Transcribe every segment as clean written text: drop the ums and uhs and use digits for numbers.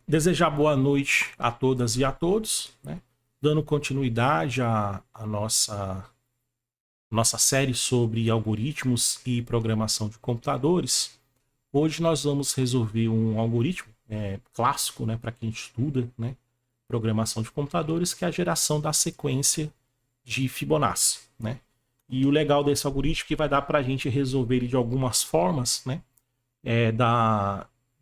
Desejar boa noite a todas e a todos, né? Dando continuidade à nossa série sobre algoritmos e programação de computadores. Hoje nós vamos resolver um algoritmo clássico, né, para quem estuda, né, programação de computadores, que é a geração da sequência de Fibonacci, né? E o legal desse algoritmo é que vai dar para a gente resolver ele de algumas formas, né?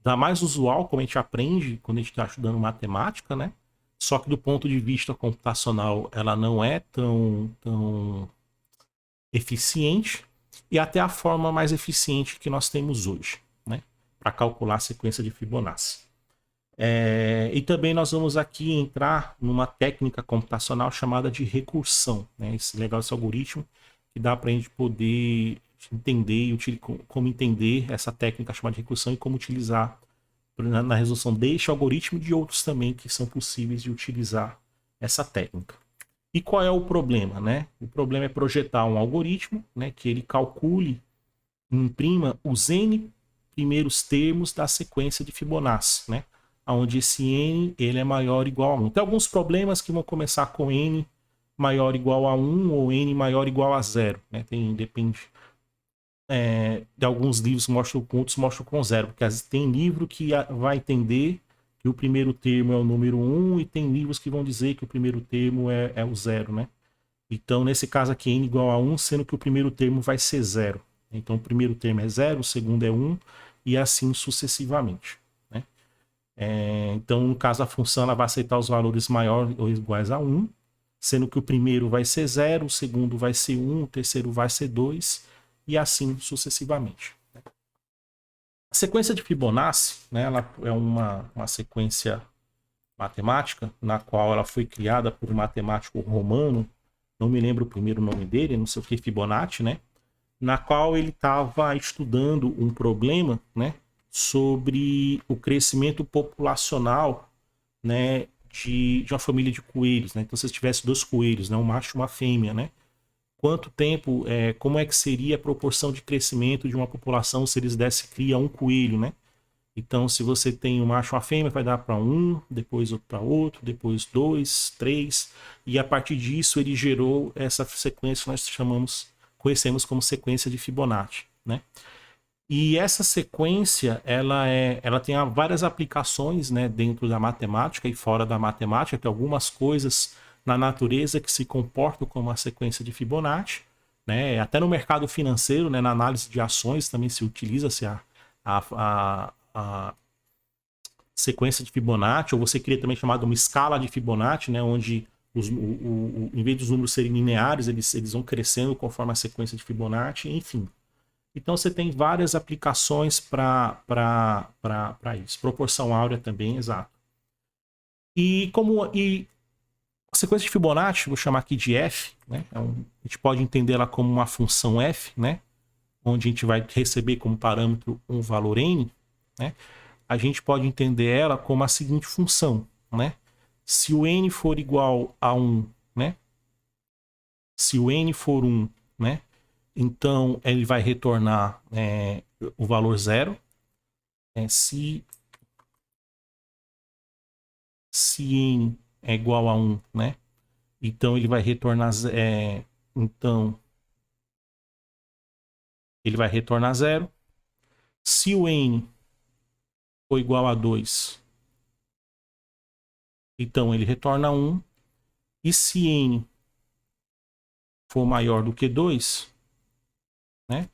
Da mais usual, como a gente aprende quando a gente está estudando matemática, né? Só que do ponto de vista computacional, ela não é tão eficiente, e até a forma mais eficiente que nós temos hoje, né? Para calcular a sequência de Fibonacci. E também nós vamos aqui entrar numa técnica computacional chamada de recursão, né? Esse legal esse algoritmo que dá para a gente poder entender como entender essa técnica chamada de recursão e como utilizar na resolução deste algoritmo e de outros também que são possíveis de utilizar essa técnica. E qual é o problema, né? O problema é projetar um algoritmo, né, que ele calcule, imprima os n primeiros termos da sequência de Fibonacci, né? Onde esse n ele é maior ou igual a 1. Tem alguns problemas que vão começar com n maior ou igual a 1 ou n maior ou igual a 0, né? Depende de alguns livros que mostram com, outros mostram com 0, porque tem livro que vai entender que o primeiro termo é o número 1 e tem livros que vão dizer que o primeiro termo é o 0, né? Então, nesse caso aqui, n igual a 1, sendo que o primeiro termo vai ser 0. Então, o primeiro termo é 0, o segundo é 1 e assim sucessivamente, né? Então, no caso, a função ela vai aceitar os valores maiores ou iguais a 1, sendo que o primeiro vai ser 0, o segundo vai ser 1, o terceiro vai ser 2 e assim sucessivamente. A sequência de Fibonacci, né, ela é uma sequência matemática na qual ela foi criada por um matemático romano, não me lembro o primeiro nome dele, não sei o que, Fibonacci, né? Na qual ele estava estudando um problema, né, sobre o crescimento populacional, né, de uma família de coelhos, né? Então, se tivesse dois coelhos, né, um macho e uma fêmea, né? Quanto tempo, como é que seria a proporção de crescimento de uma população se eles dessem cria a um coelho, né? Então, se você tem um macho e uma fêmea, vai dar para um, depois outro para outro, depois dois, três, e a partir disso ele gerou essa sequência que nós conhecemos como sequência de Fibonacci, né? E essa sequência, ela tem várias aplicações, né, dentro da matemática e fora da matemática, tem algumas coisas na natureza que se comportam como a sequência de Fibonacci, né? Até no mercado financeiro, né, na análise de ações também se utiliza-se a sequência de Fibonacci, ou você cria também chamada uma escala de Fibonacci, né, onde em vez dos números serem lineares, eles vão crescendo conforme a sequência de Fibonacci, enfim. Então você tem várias aplicações para isso. Proporção áurea também, exato. E a sequência de Fibonacci, vou chamar aqui de f, né? A gente pode entender ela como uma função f, né? Onde a gente vai receber como parâmetro um valor n, né? A gente pode entender ela como a seguinte função, né? Se o n for igual a 1, né? Se o n for 1, né? Então, ele vai retornar o valor 0. Se n é igual a 1, né? Então, ele vai retornar... então, ele vai retornar 0. Se o n for igual a 2, então ele retorna 1. E se n for maior do que 2, né?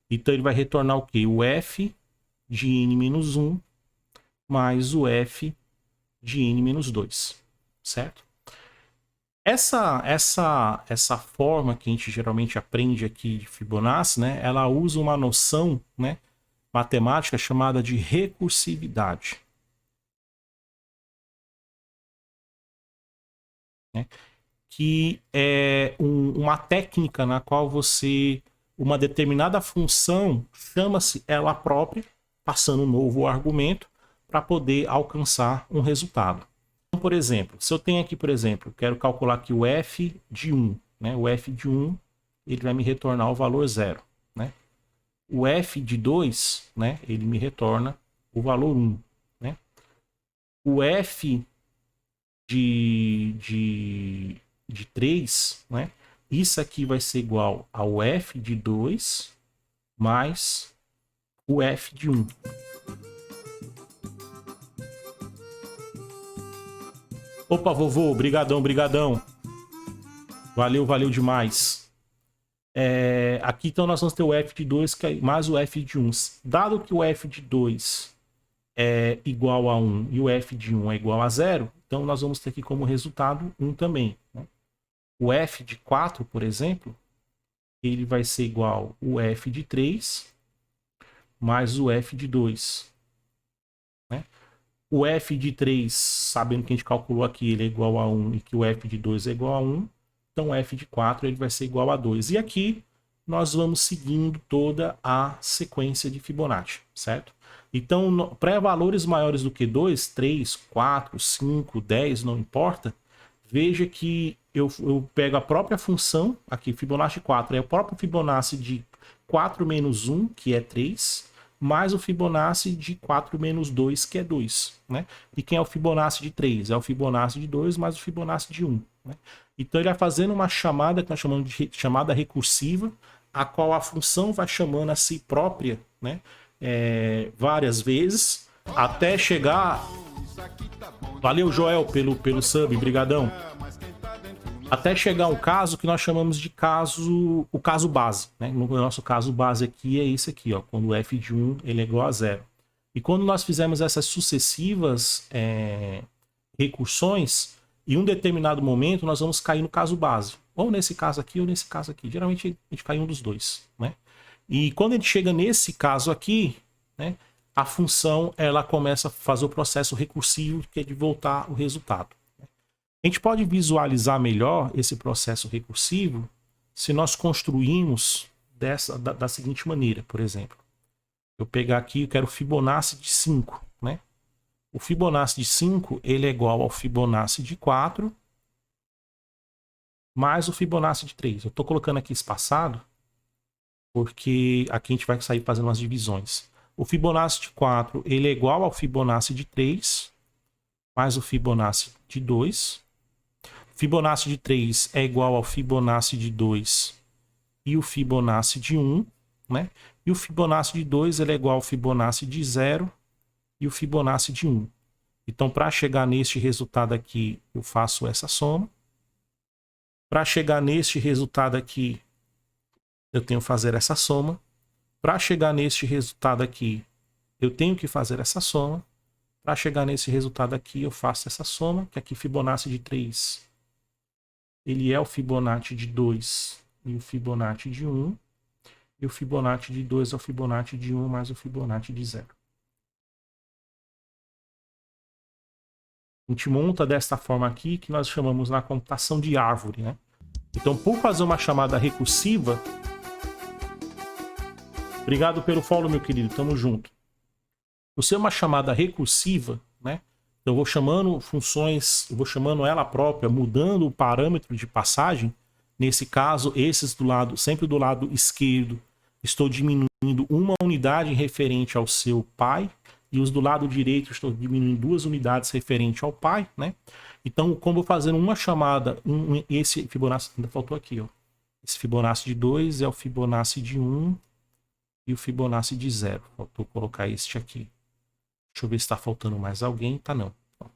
Então, ele vai retornar o quê? O f de n menos 1 mais o f de n menos 2, certo? Essa forma que a gente geralmente aprende aqui de Fibonacci, né, ela usa uma noção, né, matemática chamada de recursividade, né, que é uma técnica na qual uma determinada função chama-se ela própria, passando um novo argumento para poder alcançar um resultado. Então, por exemplo, se eu tenho aqui, por exemplo, quero calcular aqui o f de 1, né? O f de 1, ele vai me retornar o valor 0, né? O f de 2, né? Ele me retorna o valor 1, né? o f de 3, né? Isso aqui vai ser igual ao f de 2 mais o f de 1. Opa, vovô, brigadão, brigadão. Valeu, valeu demais. Aqui então nós vamos ter o f de 2 mais o f de 1. Dado que o f de 2 é igual a 1 e o f de 1 é igual a 0, então nós vamos ter aqui como resultado 1 também, né? O f de 4, por exemplo, ele vai ser igual ao f de 3 mais o f de 2. Né? O f de 3, sabendo que a gente calculou aqui, ele é igual a 1 e que o f de 2 é igual a 1, então o f de 4 ele vai ser igual a 2. E aqui nós vamos seguindo toda a sequência de Fibonacci, certo? Então, para valores maiores do que 2, 3, 4, 5, 10, não importa, veja que eu pego a própria função, aqui Fibonacci 4, é o próprio Fibonacci de 4 menos 1, que é 3, mais o Fibonacci de 4 menos 2, que é 2. Né? E quem é o Fibonacci de 3? É o Fibonacci de 2 mais o Fibonacci de 1. Né? Então ele vai fazendo uma chamada que nós chamamos de chamada recursiva, a qual a função vai chamando a si própria, né? Várias vezes, até chegar... Valeu, Joel, pelo sub, brigadão. Até chegar um caso que nós chamamos de o caso base. Né? No nosso caso base aqui é esse aqui, ó, quando o f de 1 ele é igual a 0. E quando nós fizemos essas sucessivas recursões, em um determinado momento nós vamos cair no caso base. Ou nesse caso aqui ou nesse caso aqui. Geralmente a gente cai em um dos dois. Né? E quando a gente chega nesse caso aqui, né, a função ela começa a fazer o processo recursivo, que é de voltar o resultado. A gente pode visualizar melhor esse processo recursivo se nós construirmos da seguinte maneira, por exemplo. Eu pegar aqui, eu quero o Fibonacci de 5. Né? O Fibonacci de 5 ele é igual ao Fibonacci de 4 mais o Fibonacci de 3. Eu estou colocando aqui espaçado porque aqui a gente vai sair fazendo umas divisões. O Fibonacci de 4 ele é igual ao Fibonacci de 3 mais o Fibonacci de 2. Fibonacci de 3 é igual ao Fibonacci de 2 e o Fibonacci de 1. Né? E o Fibonacci de 2 ele é igual ao Fibonacci de 0 e o Fibonacci de 1. Então, para chegar neste resultado aqui, eu faço essa soma. Para chegar neste resultado aqui, eu tenho que fazer essa soma. Para chegar neste resultado aqui, eu tenho que fazer essa soma. Para chegar nesse resultado aqui, eu faço essa soma, que aqui Fibonacci de 3, ele é o Fibonacci de 2 e o Fibonacci de 1. E o Fibonacci de 2 é o Fibonacci de 1 mais o Fibonacci de 0. A gente monta desta forma aqui, que nós chamamos na computação de árvore. Né? Então, por fazer uma chamada recursiva... Obrigado pelo follow, meu querido. Tamo junto. Por ser uma chamada recursiva, né? Eu vou chamando funções, eu vou chamando ela própria, mudando o parâmetro de passagem. Nesse caso, esses do lado, sempre do lado esquerdo, estou diminuindo uma unidade referente ao seu pai. E os do lado direito, estou diminuindo 2 unidades referente ao pai, né? Então, como eu fazendo uma chamada, esse Fibonacci, ainda faltou aqui, ó. Esse Fibonacci de 2 é o Fibonacci de 1 e o Fibonacci de 0. Faltou colocar este aqui. Deixa eu ver se está faltando mais alguém. Tá, não. Pronto.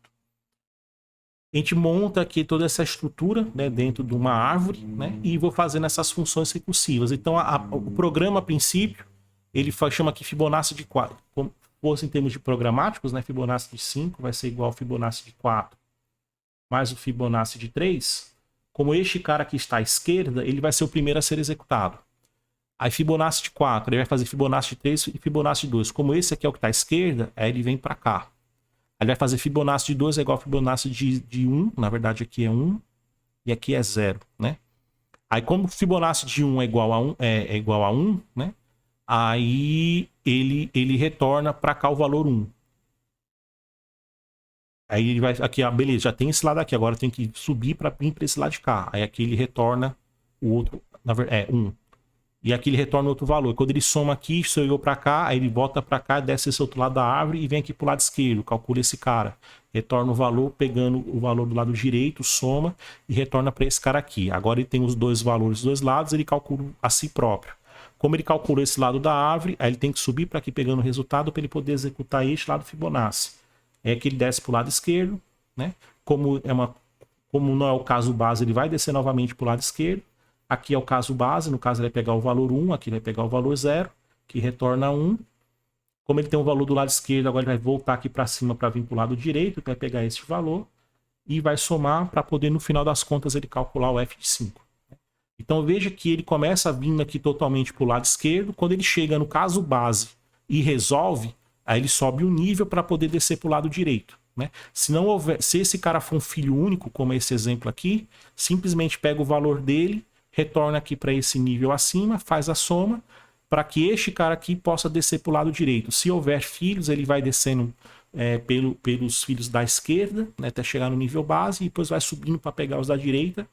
A gente monta aqui toda essa estrutura, né, dentro de uma árvore, né, e vou fazendo essas funções recursivas. Então, o programa, a princípio, ele chama aqui Fibonacci de 4. Como fosse em termos de programáticos, né, Fibonacci de 5 vai ser igual ao Fibonacci de 4 mais o Fibonacci de 3. Como este cara aqui está à esquerda, ele vai ser o primeiro a ser executado. Aí Fibonacci de 4, ele vai fazer Fibonacci de 3 e Fibonacci de 2. Como esse aqui é o que está à esquerda, aí ele vem para cá. Aí ele vai fazer Fibonacci de 2 é igual a Fibonacci de 1. Na verdade aqui é 1 e aqui é 0. Né? Aí como Fibonacci de 1 é igual a 1, né? Aí ele retorna para cá o valor 1. Aí ele vai aqui, beleza, já tem esse lado aqui. Agora tem que subir para vir para esse lado de cá. Aí aqui ele retorna o outro, 1. E aqui ele retorna outro valor. Quando ele soma aqui, se eu ir para cá, aí ele volta para cá, desce esse outro lado da árvore e vem aqui para o lado esquerdo, calcula esse cara. Retorna o valor, pegando o valor do lado direito, soma e retorna para esse cara aqui. Agora ele tem os dois valores dos dois lados, ele calcula a si próprio. Como ele calculou esse lado da árvore, aí ele tem que subir para aqui pegando o resultado para ele poder executar este lado Fibonacci. É que ele desce para o lado esquerdo, né? Como não é o caso base, ele vai descer novamente para o lado esquerdo. Aqui é o caso base, no caso ele vai pegar o valor 1, aqui ele vai pegar o valor 0, que retorna 1. Como ele tem um valor do lado esquerdo, agora ele vai voltar aqui para cima para vir para o lado direito, vai pegar esse valor e vai somar para poder, no final das contas, ele calcular o f de 5. Então veja que ele começa vindo aqui totalmente para o lado esquerdo. Quando ele chega no caso base e resolve, aí ele sobe um nível para poder descer para o lado direito. Né? Se esse cara for um filho único, como esse exemplo aqui, simplesmente pega o valor dele, retorna aqui para esse nível acima, faz a soma, para que este cara aqui possa descer para o lado direito. Se houver filhos, ele vai descendo pelos filhos da esquerda, né, até chegar no nível base, e depois vai subindo para pegar os da direita,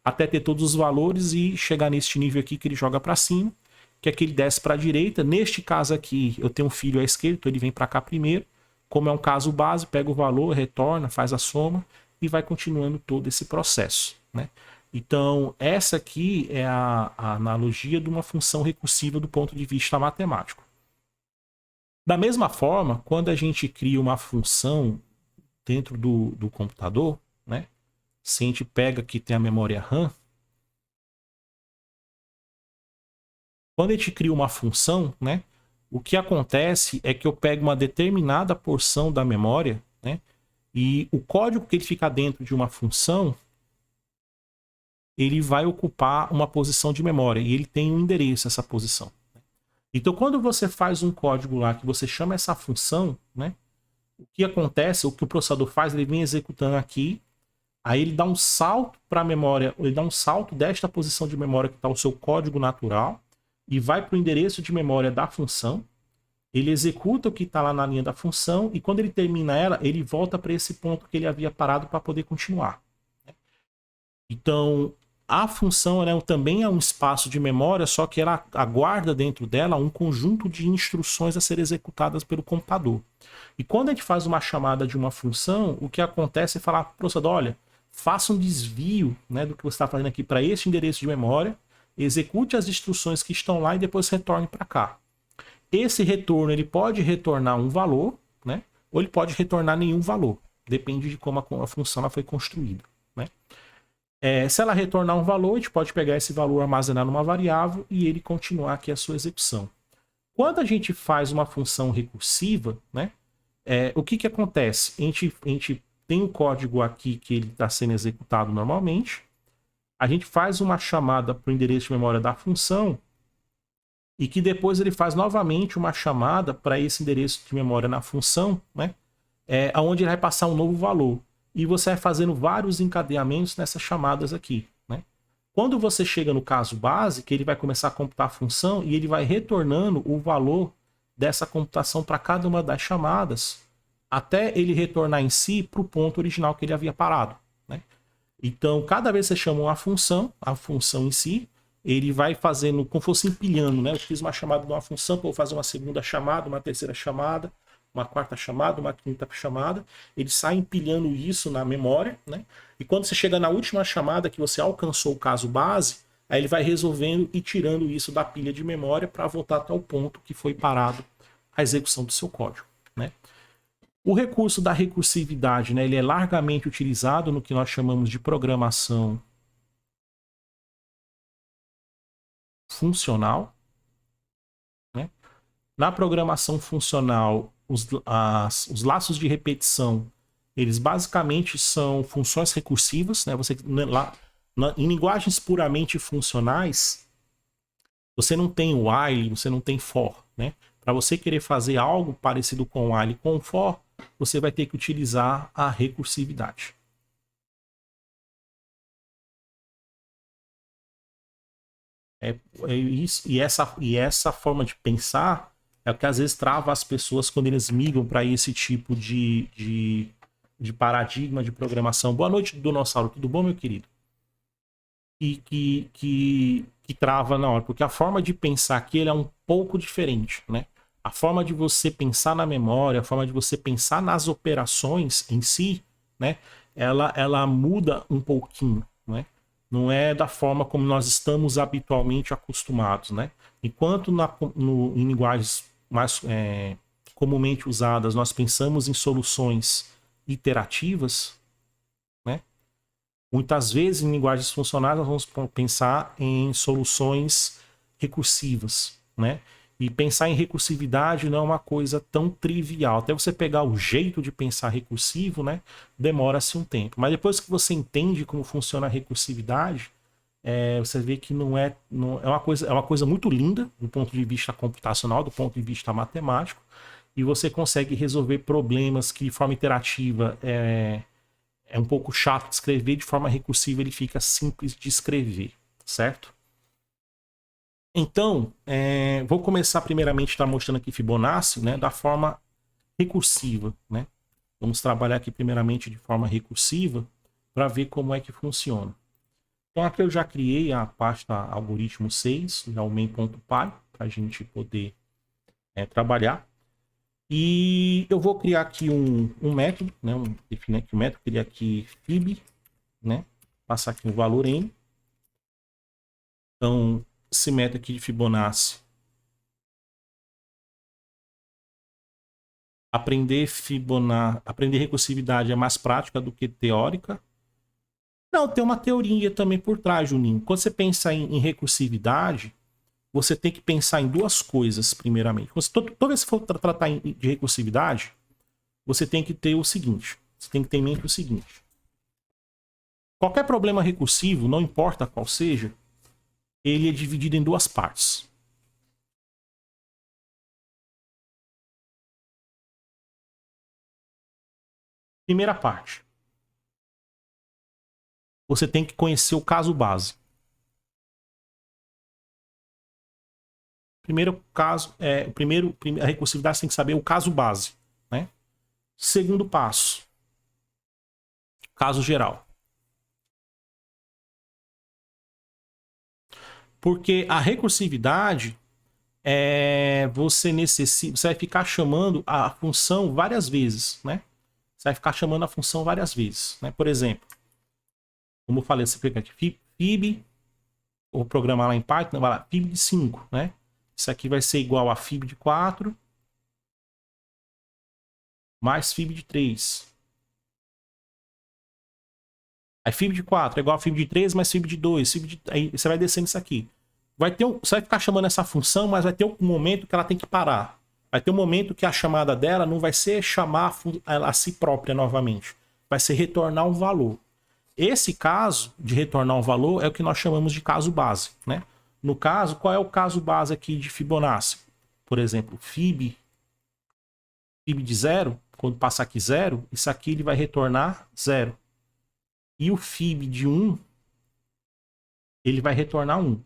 até ter todos os valores e chegar neste nível aqui que ele joga para cima, que é que ele desce para a direita. Neste caso aqui, eu tenho um filho à esquerda, então ele vem para cá primeiro. Como é um caso base, pega o valor, retorna, faz a soma e vai continuando todo esse processo, né? Então, essa aqui é a analogia de uma função recursiva do ponto de vista matemático. Da mesma forma, quando a gente cria uma função dentro do computador, né? Se a gente pega aqui, tem a memória RAM. Quando a gente cria uma função, né? O que acontece é que eu pego uma determinada porção da memória, né? E o código que ele fica dentro de uma função, ele vai ocupar uma posição de memória e ele tem um endereço, essa posição. Então, quando você faz um código lá que você chama essa função, né? O que acontece, o que o processador faz, ele vem executando aqui, aí ele dá um salto para a memória, ele dá um salto desta posição de memória que está o seu código natural e vai para o endereço de memória da função. Ele executa o que está lá na linha da função e quando ele termina ela, ele volta para esse ponto que ele havia parado para poder continuar. Então, a função, né, também é um espaço de memória, só que ela aguarda dentro dela um conjunto de instruções a serem executadas pelo computador. E quando a gente faz uma chamada de uma função, o que acontece é falar para o processador, olha, faça um desvio, né, do que você está fazendo aqui para este endereço de memória, execute as instruções que estão lá e depois retorne para cá. Esse retorno ele pode retornar um valor, né, ou ele pode retornar nenhum valor. Depende de como a função ela foi construída. Né? Se ela retornar um valor, a gente pode pegar esse valor, armazenar numa variável e ele continuar aqui a sua execução. Quando a gente faz uma função recursiva, né, o que acontece? A gente tem um código aqui que ele está sendo executado normalmente. A gente faz uma chamada para o endereço de memória da função e que depois ele faz novamente uma chamada para esse endereço de memória na função, né, onde ele vai passar um novo valor. E você vai fazendo vários encadeamentos nessas chamadas aqui. Né? Quando você chega no caso base, que ele vai começar a computar a função e ele vai retornando o valor dessa computação para cada uma das chamadas, até ele retornar em si para o ponto original que ele havia parado. Né? Então, cada vez que você chama uma função, a função em si, ele vai fazendo como se fosse empilhando. Né? Eu fiz uma chamada de uma função, vou fazer uma segunda chamada, uma terceira chamada, uma quarta chamada, uma quinta chamada, ele sai empilhando isso na memória, né? E quando você chega na última chamada que você alcançou o caso base, aí ele vai resolvendo e tirando isso da pilha de memória para voltar até o ponto que foi parado a execução do seu código, né? O recurso da recursividade, né, ele é largamente utilizado no que nós chamamos de programação funcional, né? Na programação funcional, os laços de repetição, eles basicamente são funções recursivas, né? Em linguagens puramente funcionais, você não tem while, você não tem for, né? Para você querer fazer algo parecido com while e com for, você vai ter que utilizar a recursividade. Isso, e essa forma de pensar é o que às vezes trava as pessoas quando eles migram para esse tipo de paradigma de programação. Boa noite, Dinossauro. Tudo bom, meu querido? Que que trava na hora, porque a forma de pensar aqui ele é um pouco diferente, né? A forma de você pensar na memória, a forma de você pensar nas operações em si, né? Ela muda um pouquinho, né? Não é da forma como nós estamos habitualmente acostumados, né? Enquanto em linguagens mais comumente usadas nós pensamos em soluções iterativas, né? Muitas vezes em linguagens funcionais nós vamos pensar em soluções recursivas, né? E pensar em recursividade não é uma coisa tão trivial. Até você pegar o jeito de pensar recursivo, né, demora-se um tempo. Mas depois que você entende como funciona a recursividade, você vê que é uma coisa muito linda do ponto de vista computacional, do ponto de vista matemático, e você consegue resolver problemas que de forma iterativa é um pouco chato de escrever, de forma recursiva ele fica simples de escrever, certo? Então, vou começar primeiramente a mostrando aqui Fibonacci, né, da forma recursiva, né? Vamos trabalhar aqui primeiramente de forma recursiva para ver como é que funciona. Então aqui eu já criei a pasta algoritmo 6, já o main.py, para a gente poder trabalhar. E eu vou criar aqui um método, né? Definir aqui o método, criar aqui fib, né? Passar aqui um valor n. Então, esse método aqui de Fibonacci. Aprender recursividade é mais prática do que teórica. Não, tem uma teoria também por trás, Juninho. Quando você pensa em recursividade, você tem que pensar em duas coisas, primeiramente. Toda vez que for tratar de recursividade, você tem que ter o seguinte. Você tem que ter em mente o seguinte. Qualquer problema recursivo, não importa qual seja, ele é dividido em duas partes. Primeira parte. Você tem que conhecer o caso base. Primeiro caso, a recursividade você tem que saber o caso base, né? Segundo passo, caso geral. Porque a recursividade você vai ficar chamando a função várias vezes, né? Você vai ficar chamando a função várias vezes, né? Por exemplo, como eu falei, você fica aqui fib, vou programar lá em Python, vai lá, fib de 5, né? Isso aqui vai ser igual a fib de 4 mais fib de 3. Aí fib de 4 é igual a fib de 3 mais fib de 2. Aí você vai descendo isso aqui. Você vai ficar chamando essa função, mas vai ter um momento que ela tem que parar. Vai ter um momento que a chamada dela não vai ser chamar a si própria novamente. Vai ser retornar um valor. Esse caso de retornar um valor é o que nós chamamos de caso base, né? No caso, qual é o caso base aqui de Fibonacci? Por exemplo, fib de 0, quando passar aqui 0, isso aqui ele vai retornar 0. E o fib de 1, ele vai retornar 1.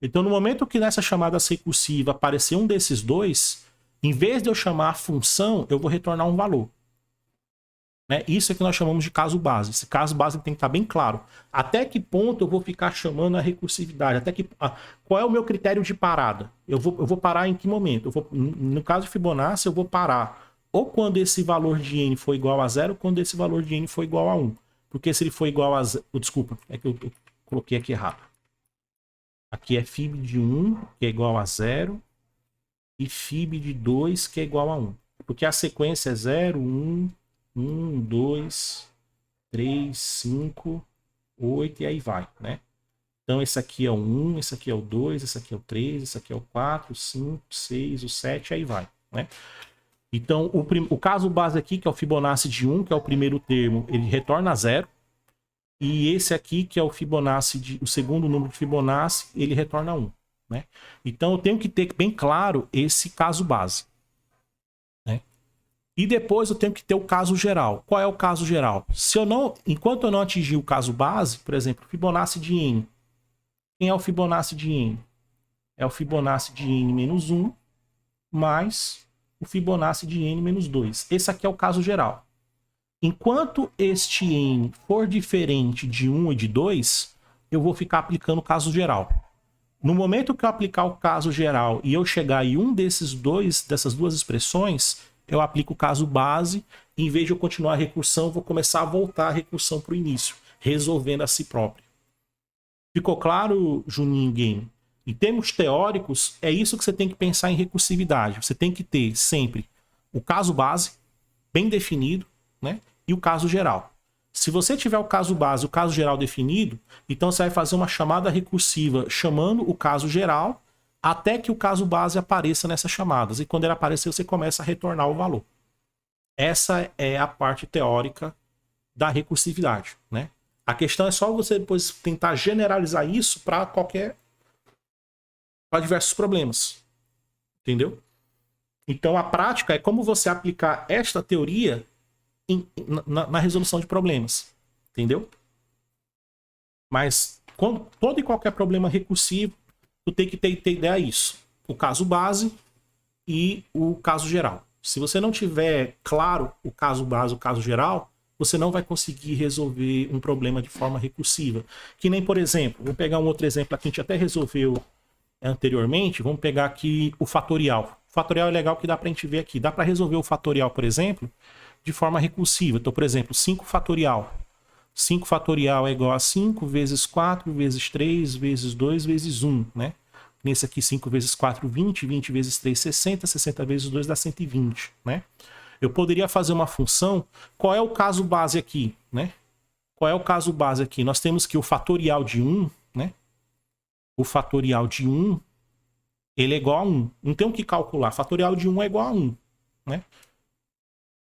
Então, no momento que nessa chamada recursiva aparecer um desses dois, em vez de eu chamar a função, eu vou retornar um valor. Né? Isso é que nós chamamos de caso base. Esse caso base tem que estar bem claro. Até que ponto eu vou ficar chamando a recursividade? Qual é o meu critério de parada? Eu vou parar em que momento? No caso de Fibonacci, eu vou parar ou quando esse valor de n for igual a 0, ou quando esse valor de n for igual a 1. Porque se ele for igual a 0... Desculpa, é que eu coloquei aqui errado. Aqui é fib de 1, que é igual a 0, e fib de 2, que é igual a 1. Porque a sequência é 0, 1, 1, 2, 3, 5, 8 e aí vai, né? Então esse aqui é o 1, esse aqui é o 2, esse aqui é o 3, esse aqui é o 4, 5, 6, o 7, aí vai, né? Então o caso base aqui, que é o Fibonacci de 1, que é o primeiro termo, ele retorna 0. E esse aqui, que é o Fibonacci, o segundo número de Fibonacci, ele retorna 1. Né? Então eu tenho que ter bem claro esse caso base. Né? E depois eu tenho que ter o caso geral. Qual é o caso geral? Enquanto eu não atingir o caso base, por exemplo, Fibonacci de n. Quem é o Fibonacci de n? É o Fibonacci de n menos 1 mais o Fibonacci de n menos 2. Esse aqui é o caso geral. Enquanto este n for diferente de 1 e de 2, eu vou ficar aplicando o caso geral. No momento que eu aplicar o caso geral e eu chegar em um dessas duas expressões, eu aplico o caso base e, em vez de eu continuar a recursão, eu vou começar a voltar a recursão para o início, resolvendo a si próprio. Ficou claro, Juninho Game? Em termos teóricos, é isso que você tem que pensar em recursividade. Você tem que ter sempre o caso base, bem definido, né? E o caso geral. Se você tiver o caso base e o caso geral definido, então você vai fazer uma chamada recursiva chamando o caso geral até que o caso base apareça nessas chamadas. E quando ele aparecer, você começa a retornar o valor. Essa é a parte teórica da recursividade, né? A questão é só você depois tentar generalizar isso para diversos problemas. Entendeu? Então a prática é como você aplicar esta teoria na resolução de problemas. Entendeu? Mas todo e qualquer problema recursivo, tu tem que ter ideia disso. O caso base e o caso geral. Se você não tiver claro o caso base e o caso geral, você não vai conseguir resolver um problema de forma recursiva. Que nem, por exemplo, vou pegar um outro exemplo aqui, a gente até resolveu anteriormente, vamos pegar aqui o fatorial. O fatorial é legal que dá para a gente ver aqui. Dá para resolver o fatorial, por exemplo, de forma recursiva. Então, por exemplo, 5 fatorial. 5 fatorial é igual a 5 vezes 4 vezes 3 vezes 2 vezes 1, né? Nesse aqui, 5 vezes 4, 20. 20 vezes 3, 60. 60 vezes 2 dá 120, né? Eu poderia fazer uma função. Qual é o caso base aqui, né? Qual é o caso base aqui? Nós temos que o fatorial de 1, né? O fatorial de 1, ele é igual a 1. Não tem o que calcular. Fatorial de 1 é igual a 1, né?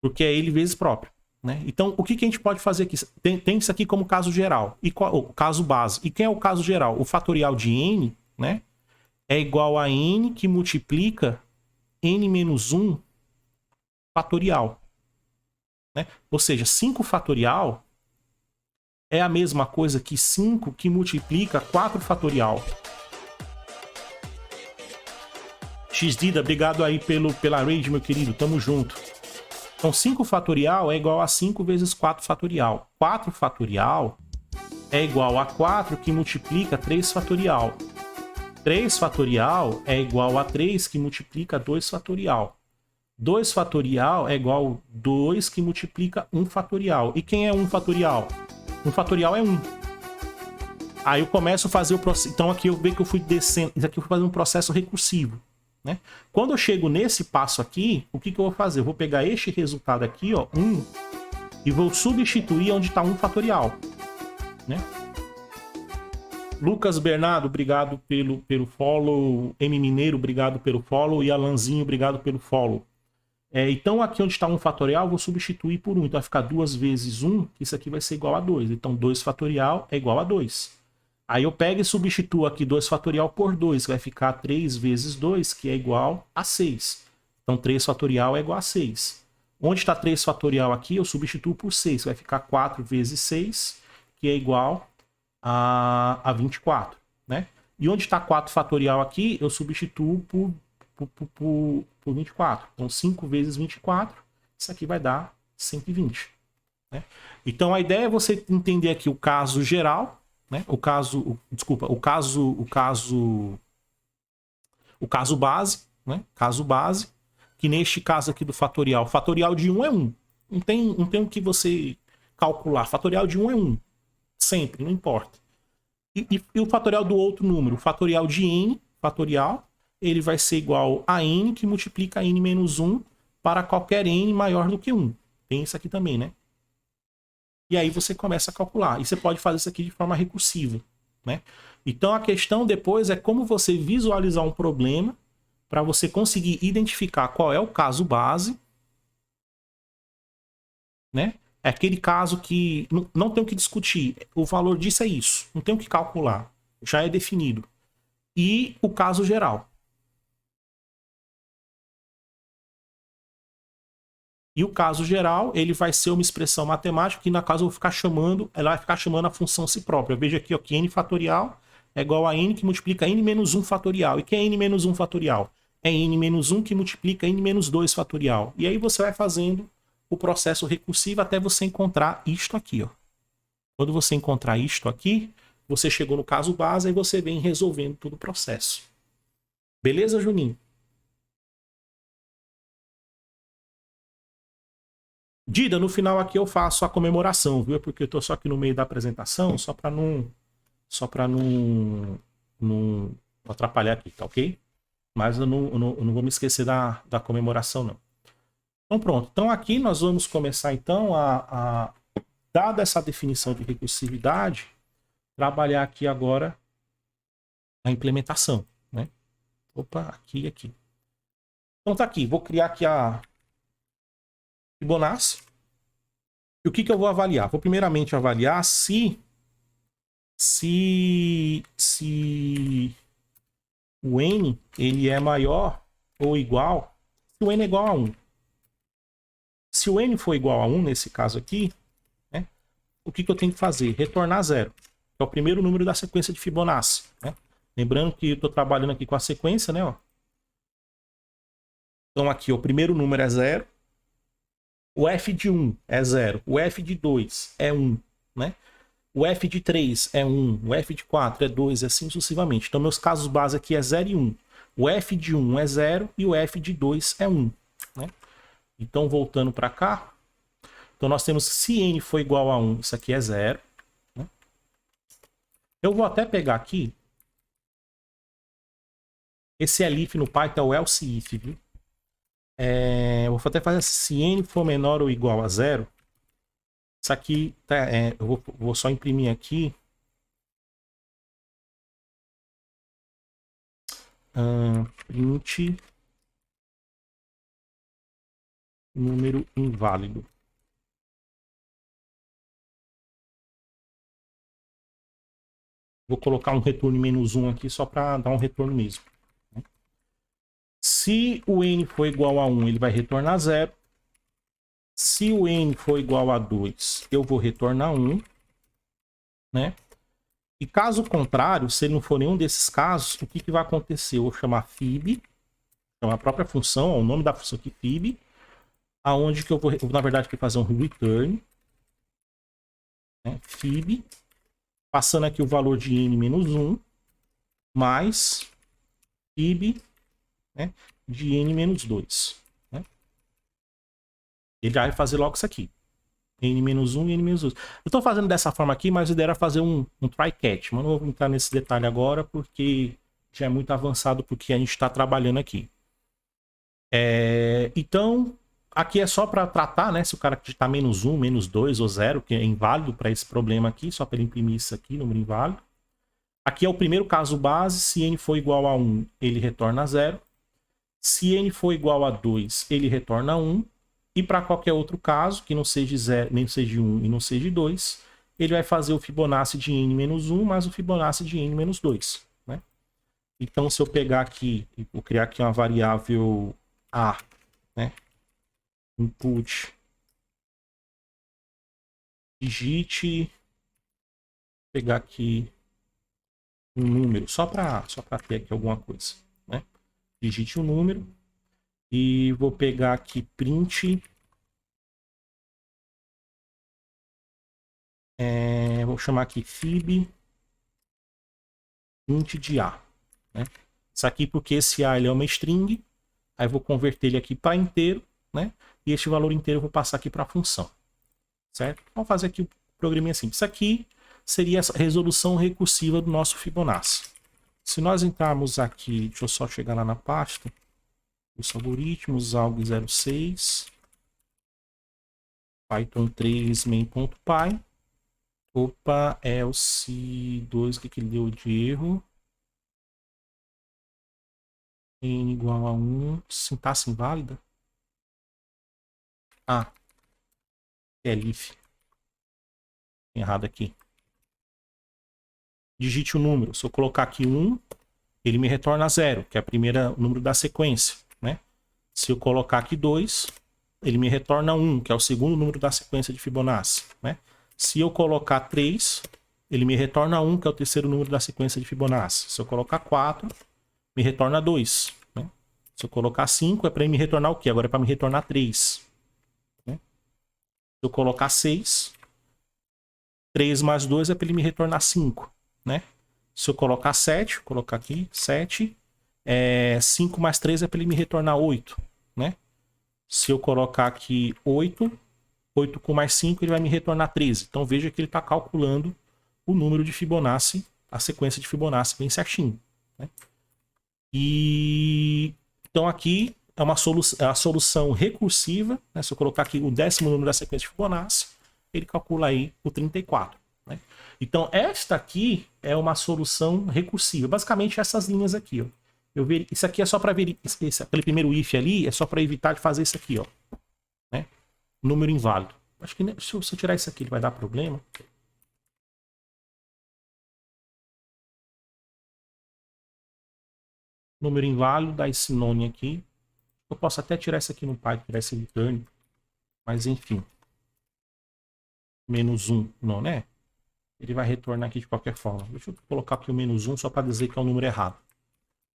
Porque é ele vezes próprio, né? Então, o que a gente pode fazer aqui? Tem isso aqui como caso geral. E o caso base. E quem é o caso geral? O fatorial de n, né? É igual a n que multiplica n menos 1 fatorial, né? Ou seja, 5 fatorial é a mesma coisa que 5 que multiplica 4 fatorial. Xdida, obrigado aí pela raid, meu querido. Tamo junto. Então, 5 fatorial é igual a 5 vezes 4 fatorial. 4 fatorial é igual a 4 que multiplica 3 fatorial. 3 fatorial é igual a 3 que multiplica 2 fatorial. 2 fatorial é igual a 2 que multiplica 1 fatorial. E quem é 1 fatorial? 1 fatorial é 1. Aí eu começo a fazer o processo. Então aqui eu vejo que eu fui descendo. Isso aqui eu vou fazer um processo recursivo, né? Quando eu chego nesse passo aqui, o que eu vou fazer? Eu vou pegar este resultado aqui, ó, 1, e vou substituir onde está 1 fatorial, né? Lucas Bernardo, obrigado pelo follow. M Mineiro, obrigado pelo follow. E Alanzinho, obrigado pelo follow. Então aqui onde está 1 fatorial, eu vou substituir por 1. Então vai ficar 2 vezes 1, que isso aqui vai ser igual a 2. Então 2 fatorial é igual a 2. Aí eu pego e substituo aqui 2 fatorial por 2, que vai ficar 3 vezes 2, que é igual a 6. Então 3 fatorial é igual a 6. Onde está 3 fatorial aqui, eu substituo por 6, que vai ficar 4 vezes 6, que é igual a 24, né? E onde está 4 fatorial aqui, eu substituo por 24. Então 5 vezes 24, isso aqui vai dar 120, né? Então a ideia é você entender aqui o caso geral, né? O caso base, né? Caso base, que neste caso aqui do fatorial, fatorial de 1 é 1. Não tem o que você calcular. Fatorial de 1 é 1. Sempre, não importa. E o fatorial do outro número, o fatorial de n, fatorial, ele vai ser igual a n que multiplica n menos 1 para qualquer n maior do que 1. Tem isso aqui também, né? E aí você começa a calcular. E você pode fazer isso aqui de forma recursiva, né? Então a questão depois é como você visualizar um problema para você conseguir identificar qual é o caso base, né? É aquele caso que não tem o que discutir. O valor disso é isso. Não tem o que calcular. Já é definido. E o caso geral. E o caso geral, ele vai ser uma expressão matemática que, na caso, eu vou ficar chamando, ela vai ficar chamando a função si própria. Veja aqui, ó, que n fatorial é igual a n que multiplica n menos 1 fatorial. E que é n menos 1 fatorial? É n menos 1 que multiplica n menos 2 fatorial. E aí você vai fazendo o processo recursivo até você encontrar isto aqui, ó. Quando você encontrar isto aqui, você chegou no caso base, aí você vem resolvendo todo o processo. Beleza, Juninho? Dida, no final aqui eu faço a comemoração, viu? Porque eu tô só aqui no meio da apresentação, só para não atrapalhar aqui, tá ok? Mas eu não vou me esquecer da comemoração, não. Então pronto. Então aqui nós vamos começar então dada essa definição de recursividade, trabalhar aqui agora a implementação, né? Opa, aqui e aqui. Então tá aqui, vou criar aqui a Fibonacci. E o que eu vou avaliar? Vou primeiramente avaliar se o n ele é maior ou igual, se o n é igual a 1. Se o n for igual a 1, nesse caso aqui, né, o que eu tenho que fazer? Retornar 0, que é o primeiro número da sequência de Fibonacci. Né? Lembrando que eu estou trabalhando aqui com a sequência, né? Ó. Então aqui o primeiro número é 0, o f de 1 é 0, o f de 2 é 1, né? O f de 3 é 1, o f de 4 é 2, assim sucessivamente. Então, meus casos base aqui é 0 e 1. O f de 1 é 0 e o f de 2 é 1. Né? Então, voltando para cá. Então, nós temos que se n for igual a 1, isso aqui é 0. Né? Eu vou até pegar aqui. Esse elif no Python é o else if, viu? Eu vou até fazer assim, se n for menor ou igual a 0. Isso aqui, eu vou só imprimir aqui. Print número inválido. Vou colocar um retorno -1 aqui só para dar um retorno mesmo. Se o n for igual a 1, ele vai retornar 0. Se o n for igual a 2, eu vou retornar 1. Né? E caso contrário, se ele não for nenhum desses casos, o que vai acontecer? Eu vou chamar fib, chamar a própria função, o nome da função aqui, fib, aonde que eu vou, na verdade, aqui fazer um return, né? Fib, passando aqui o valor de n-1, mais fib, né? De n-2. Né? Ele vai fazer logo isso aqui. n-1 e n-2. Eu estou fazendo dessa forma aqui, mas a ideia era fazer um try-catch. Mas não vou entrar nesse detalhe agora, porque já é muito avançado porque a gente está trabalhando aqui. Então, aqui é só para tratar, né? Se o cara digitar -1, -2 ou 0, que é inválido para esse problema aqui, só para ele imprimir isso aqui, número inválido. Aqui é o primeiro caso base. Se n for igual a 1, ele retorna 0. Se n for igual a 2, ele retorna 1. E para qualquer outro caso, que não seja 0, nem seja 1 e não seja 2, ele vai fazer o Fibonacci de n-1 mais o Fibonacci de n-2. Né? Então, se eu pegar aqui, vou criar aqui uma variável a, né? Input, digite, pegar aqui um número, só para ter aqui alguma coisa. Né? Digite um número. E vou pegar aqui print. Vou chamar aqui fib int de a. Né? Isso aqui porque esse a ele é uma string. Aí vou converter ele aqui para inteiro. Né? E este valor inteiro eu vou passar aqui para a função. Certo? Vamos fazer aqui o programinha assim. Isso aqui seria a resolução recursiva do nosso Fibonacci. Se nós entrarmos aqui, deixa eu só chegar lá na pasta. Os algoritmos, algo 06, Python 3 main.py. Opa, else2, o que ele deu de erro? N igual a 1, sintaxe inválida? Elif. Errado aqui. Digite o número. Se eu colocar aqui 1, ele me retorna 0, que é o primeiro número da sequência. Né? Se eu colocar aqui 2, ele me retorna 1, que é o segundo número da sequência de Fibonacci. Né? Se eu colocar 3, ele me retorna 1, que é o terceiro número da sequência de Fibonacci. Se eu colocar 4, me retorna 2. Né? Se eu colocar 5, é para ele me retornar o quê? Agora é para me retornar 3. Né? Se eu colocar 6, 3 mais 2 é para ele me retornar 5. né? Se eu colocar 7, vou colocar aqui 7, 5 mais 3 é para ele me retornar 8, né? Se eu colocar aqui 8, 8 com mais 5 ele vai me retornar 13. Então veja que ele está calculando o número de Fibonacci, a sequência de Fibonacci bem certinho, né? E então aqui é a solução recursiva, né? Se eu colocar aqui o 10º número da sequência de Fibonacci, ele calcula aí o 34, né? Então esta aqui é uma solução recursiva, basicamente essas linhas aqui, ó. Isso aqui é só para ver aquele primeiro if ali, é só para evitar de fazer isso aqui, ó, né? Número inválido. Acho que se eu tirar isso aqui ele vai dar problema. Número inválido, dá esse nome aqui. Eu posso até tirar isso aqui no Python, tirar esse return. Mas enfim. -1, não, né? Ele vai retornar aqui de qualquer forma. Deixa eu colocar aqui o -1 só para dizer que é o número errado.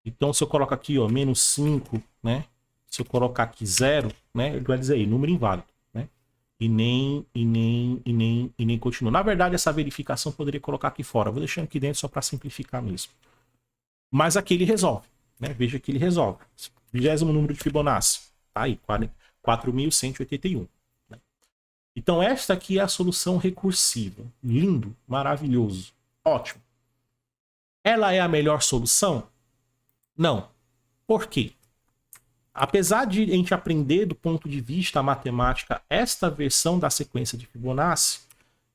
Então se eu colocar aqui, ó, -5, né? Se eu colocar aqui 0, né? Ele vai dizer aí, número inválido, né? E nem continua. Na verdade, essa verificação eu poderia colocar aqui fora. Vou deixando aqui dentro só para simplificar mesmo. Mas aqui ele resolve, né? Veja que ele resolve. 20º número de Fibonacci. Tá aí, 4.181. Né? Então esta aqui é a solução recursiva. Lindo, maravilhoso, ótimo. Ela é a melhor solução? Não. Por quê? Apesar de a gente aprender do ponto de vista matemática esta versão da sequência de Fibonacci,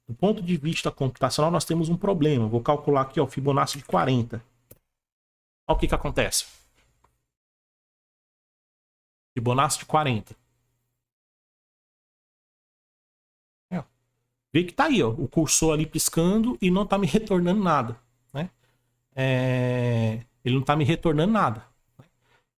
do ponto de vista computacional nós temos um problema. Vou calcular aqui ó, o Fibonacci de 40. Olha o que acontece. Fibonacci de 40. Vê que tá aí, ó, o cursor ali piscando e não tá me retornando nada, né? Ele não tá me retornando nada.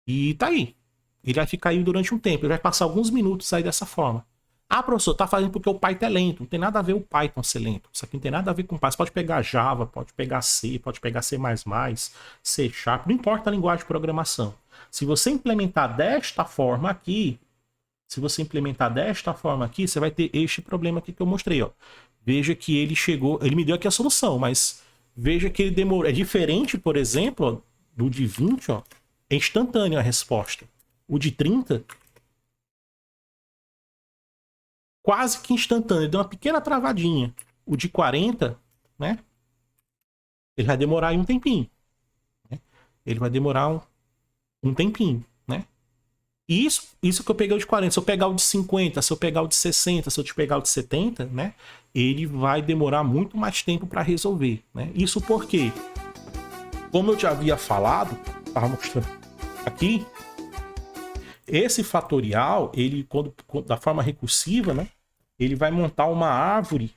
E tá aí. Ele vai ficar aí durante um tempo. Ele vai passar alguns minutos aí dessa forma. Ah, professor, tá fazendo porque o Python é lento. Não tem nada a ver o Python ser lento. Isso aqui não tem nada a ver com Python. Você pode pegar Java, pode pegar C, pode pegar C++, C Sharp. Não importa a linguagem de programação. Se você implementar desta forma aqui, você vai ter este problema aqui que eu mostrei, ó. Veja que ele chegou, ele me deu aqui a solução, mas veja que ele demorou. É diferente, por exemplo, ó, do de 20, ó. É instantâneo a resposta. O de 30, quase que instantâneo. Deu uma pequena travadinha. O de 40, né? Ele vai demorar aí um tempinho. Né? Ele vai demorar um tempinho, né? E isso que eu peguei o de 40. Se eu pegar o de 50, se eu pegar o de 60, se eu te pegar o de 70, né? Ele vai demorar muito mais tempo para resolver, né? Isso porque, como eu já havia falado, estava mostrando aqui, esse fatorial, ele da forma recursiva, né? Ele vai montar uma árvore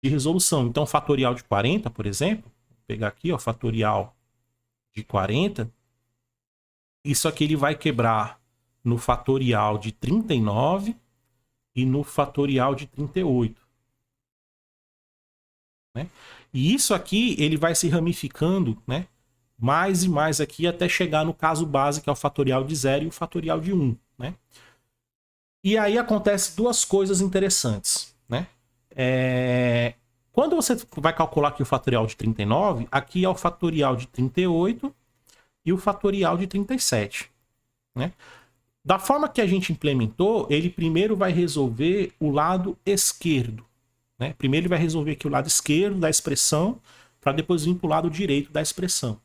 de resolução. Então, fatorial de 40, por exemplo, vou pegar aqui, ó, fatorial de 40, isso aqui ele vai quebrar no fatorial de 39 e no fatorial de 38. Né? E isso aqui ele vai se ramificando, né? Mais e mais aqui até chegar no caso base, que é o fatorial de 0 e o fatorial de 1. Né? E aí acontece duas coisas interessantes. Né? Quando você vai calcular aqui o fatorial de 39, aqui é o fatorial de 38 e o fatorial de 37. Né? Da forma que a gente implementou, ele primeiro vai resolver o lado esquerdo. Né? Primeiro ele vai resolver aqui o lado esquerdo da expressão, para depois vir para o lado direito da expressão.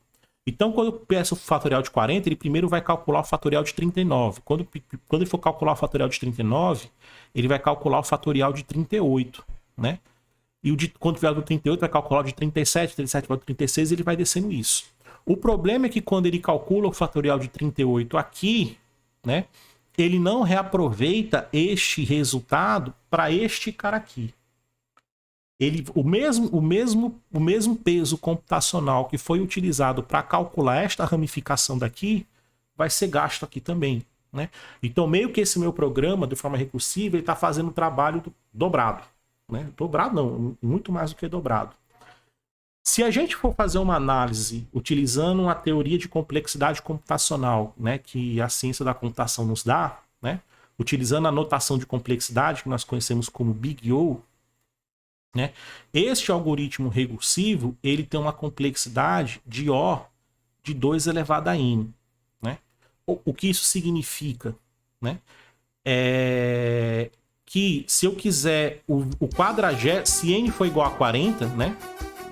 Então, quando eu peço o fatorial de 40, ele primeiro vai calcular o fatorial de 39. Quando ele for calcular o fatorial de 39, ele vai calcular o fatorial de 38. Né? E quando vier do 38, vai calcular o de 37, 37 para 36, ele vai descendo isso. O problema é que quando ele calcula o fatorial de 38 aqui, né, ele não reaproveita este resultado para este cara aqui. O mesmo peso computacional que foi utilizado para calcular esta ramificação daqui vai ser gasto aqui também. Né? Então, meio que esse meu programa, de forma recursiva, ele está fazendo o trabalho dobrado. Né? Dobrado não, muito mais do que dobrado. Se a gente for fazer uma análise utilizando uma teoria de complexidade computacional, né, que a ciência da computação nos dá, né, utilizando a notação de complexidade que nós conhecemos como Big O, né? Este algoritmo recursivo, ele tem uma complexidade de O de 2 elevado a n, né? O que isso significa, né? É que se eu quiser o quadragésimo, se n for igual a 40, né?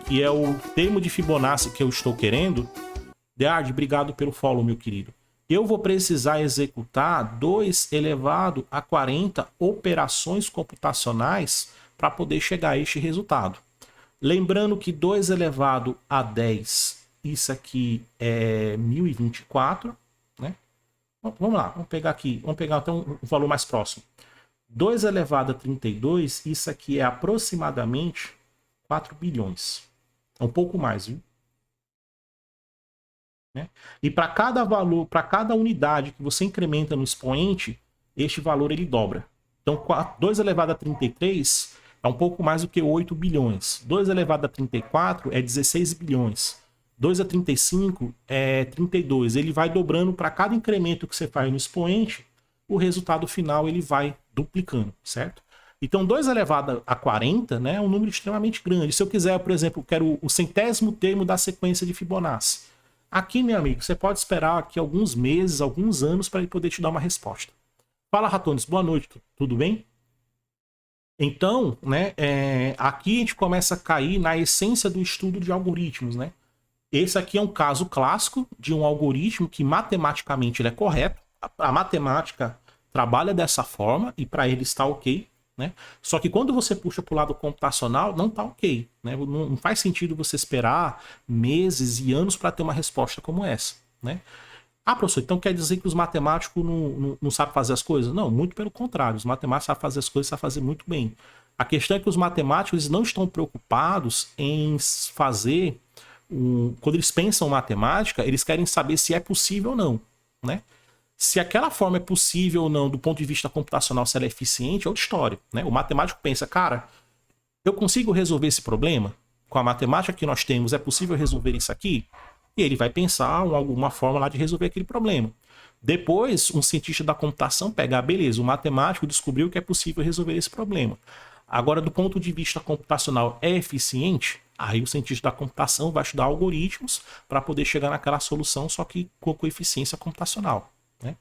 Que é o termo de Fibonacci que eu estou querendo. Deard, obrigado pelo follow, meu querido. Eu vou precisar executar 2 elevado a 40 operações computacionais para poder chegar a este resultado. Lembrando que 2 elevado a 10, isso aqui é 1024, né? Vamos lá, vamos pegar aqui, vamos pegar então um valor mais próximo. 2 elevado a 32, isso aqui é aproximadamente 4 bilhões. É um pouco mais, viu? Né? E para cada valor, para cada unidade que você incrementa no expoente, este valor ele dobra. Então, 2 elevado a 33 é um pouco mais do que 8 bilhões. 2 elevado a 34 é 16 bilhões. 2 a 35 é 32. Ele vai dobrando para cada incremento que você faz no expoente, o resultado final ele vai duplicando, certo? Então, 2 elevado a 40, né, é um número extremamente grande. Se eu quiser, por exemplo, quero o centésimo termo da sequência de Fibonacci. Aqui, meu amigo, você pode esperar aqui alguns meses, alguns anos para ele poder te dar uma resposta. Fala, Ratones, boa noite, tudo bem? Então, né, aqui a gente começa a cair na essência do estudo de algoritmos, né? Esse aqui é um caso clássico de um algoritmo que matematicamente ele é correto. A matemática trabalha dessa forma e para ele está ok, né? Só que quando você puxa para o lado computacional, não está ok, né? Não faz sentido você esperar meses e anos para ter uma resposta como essa, né? Ah, professor, então quer dizer que os matemáticos não sabem fazer as coisas? Não, muito pelo contrário. Os matemáticos sabem fazer as coisas, sabem fazer muito bem. A questão é que os matemáticos eles não estão preocupados em fazer... quando eles pensam matemática, eles querem saber se é possível ou não, né? Se aquela forma é possível ou não do ponto de vista computacional, se ela é eficiente, é outra história, né? O matemático pensa, cara, eu consigo resolver esse problema? Com a matemática que nós temos, é possível resolver isso aqui? E ele vai pensar em alguma forma lá de resolver aquele problema. Depois, um cientista da computação pega, beleza, o matemático descobriu que é possível resolver esse problema. Agora, do ponto de vista computacional, é eficiente? Aí o cientista da computação vai estudar algoritmos para poder chegar naquela solução, só que com eficiência computacional, né?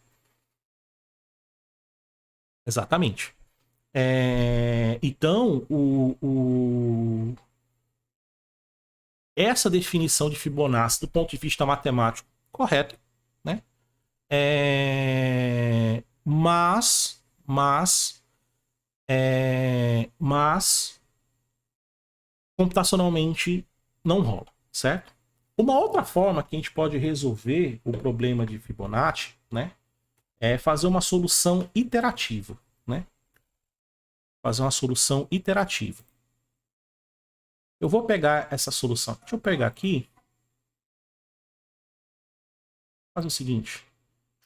Exatamente. Então, essa definição de Fibonacci do ponto de vista matemático, correto, né? Mas computacionalmente não rola, certo? Uma outra forma que a gente pode resolver o problema de Fibonacci, né, é fazer uma solução iterativa, né? Fazer uma solução iterativa. Eu vou pegar essa solução. Deixa eu pegar aqui. Fazer o seguinte.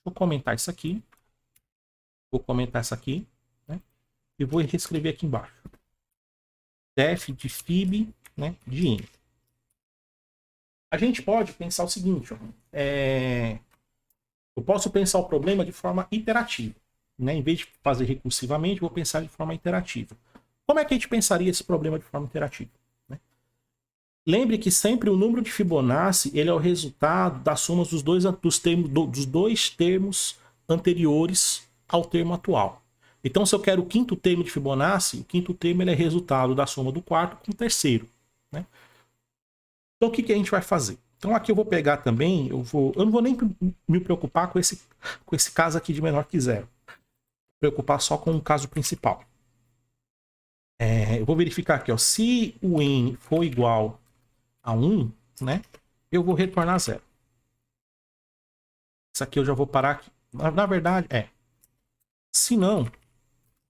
Vou comentar isso aqui. Vou comentar isso aqui, né? E vou reescrever aqui embaixo. Def de Fib, né, de N. A gente pode pensar o seguinte, ó, eu posso pensar o problema de forma iterativa, né? Em vez de fazer recursivamente, vou pensar de forma iterativa. Como é que a gente pensaria esse problema de forma iterativa, né? Lembre que sempre o número de Fibonacci ele é o resultado das somas dos dois termos anteriores ao termo atual. Então, se eu quero o quinto termo de Fibonacci, o quinto termo ele é resultado da soma do quarto com o terceiro, né? Então, o que a gente vai fazer? Então, aqui eu vou pegar também, eu não vou nem me preocupar com esse caso aqui de menor que zero. Vou preocupar só com o caso principal. Eu vou verificar aqui, ó, se o n for igual a 1, né, eu vou retornar zero. Isso aqui eu já vou parar aqui. Na verdade, se não, o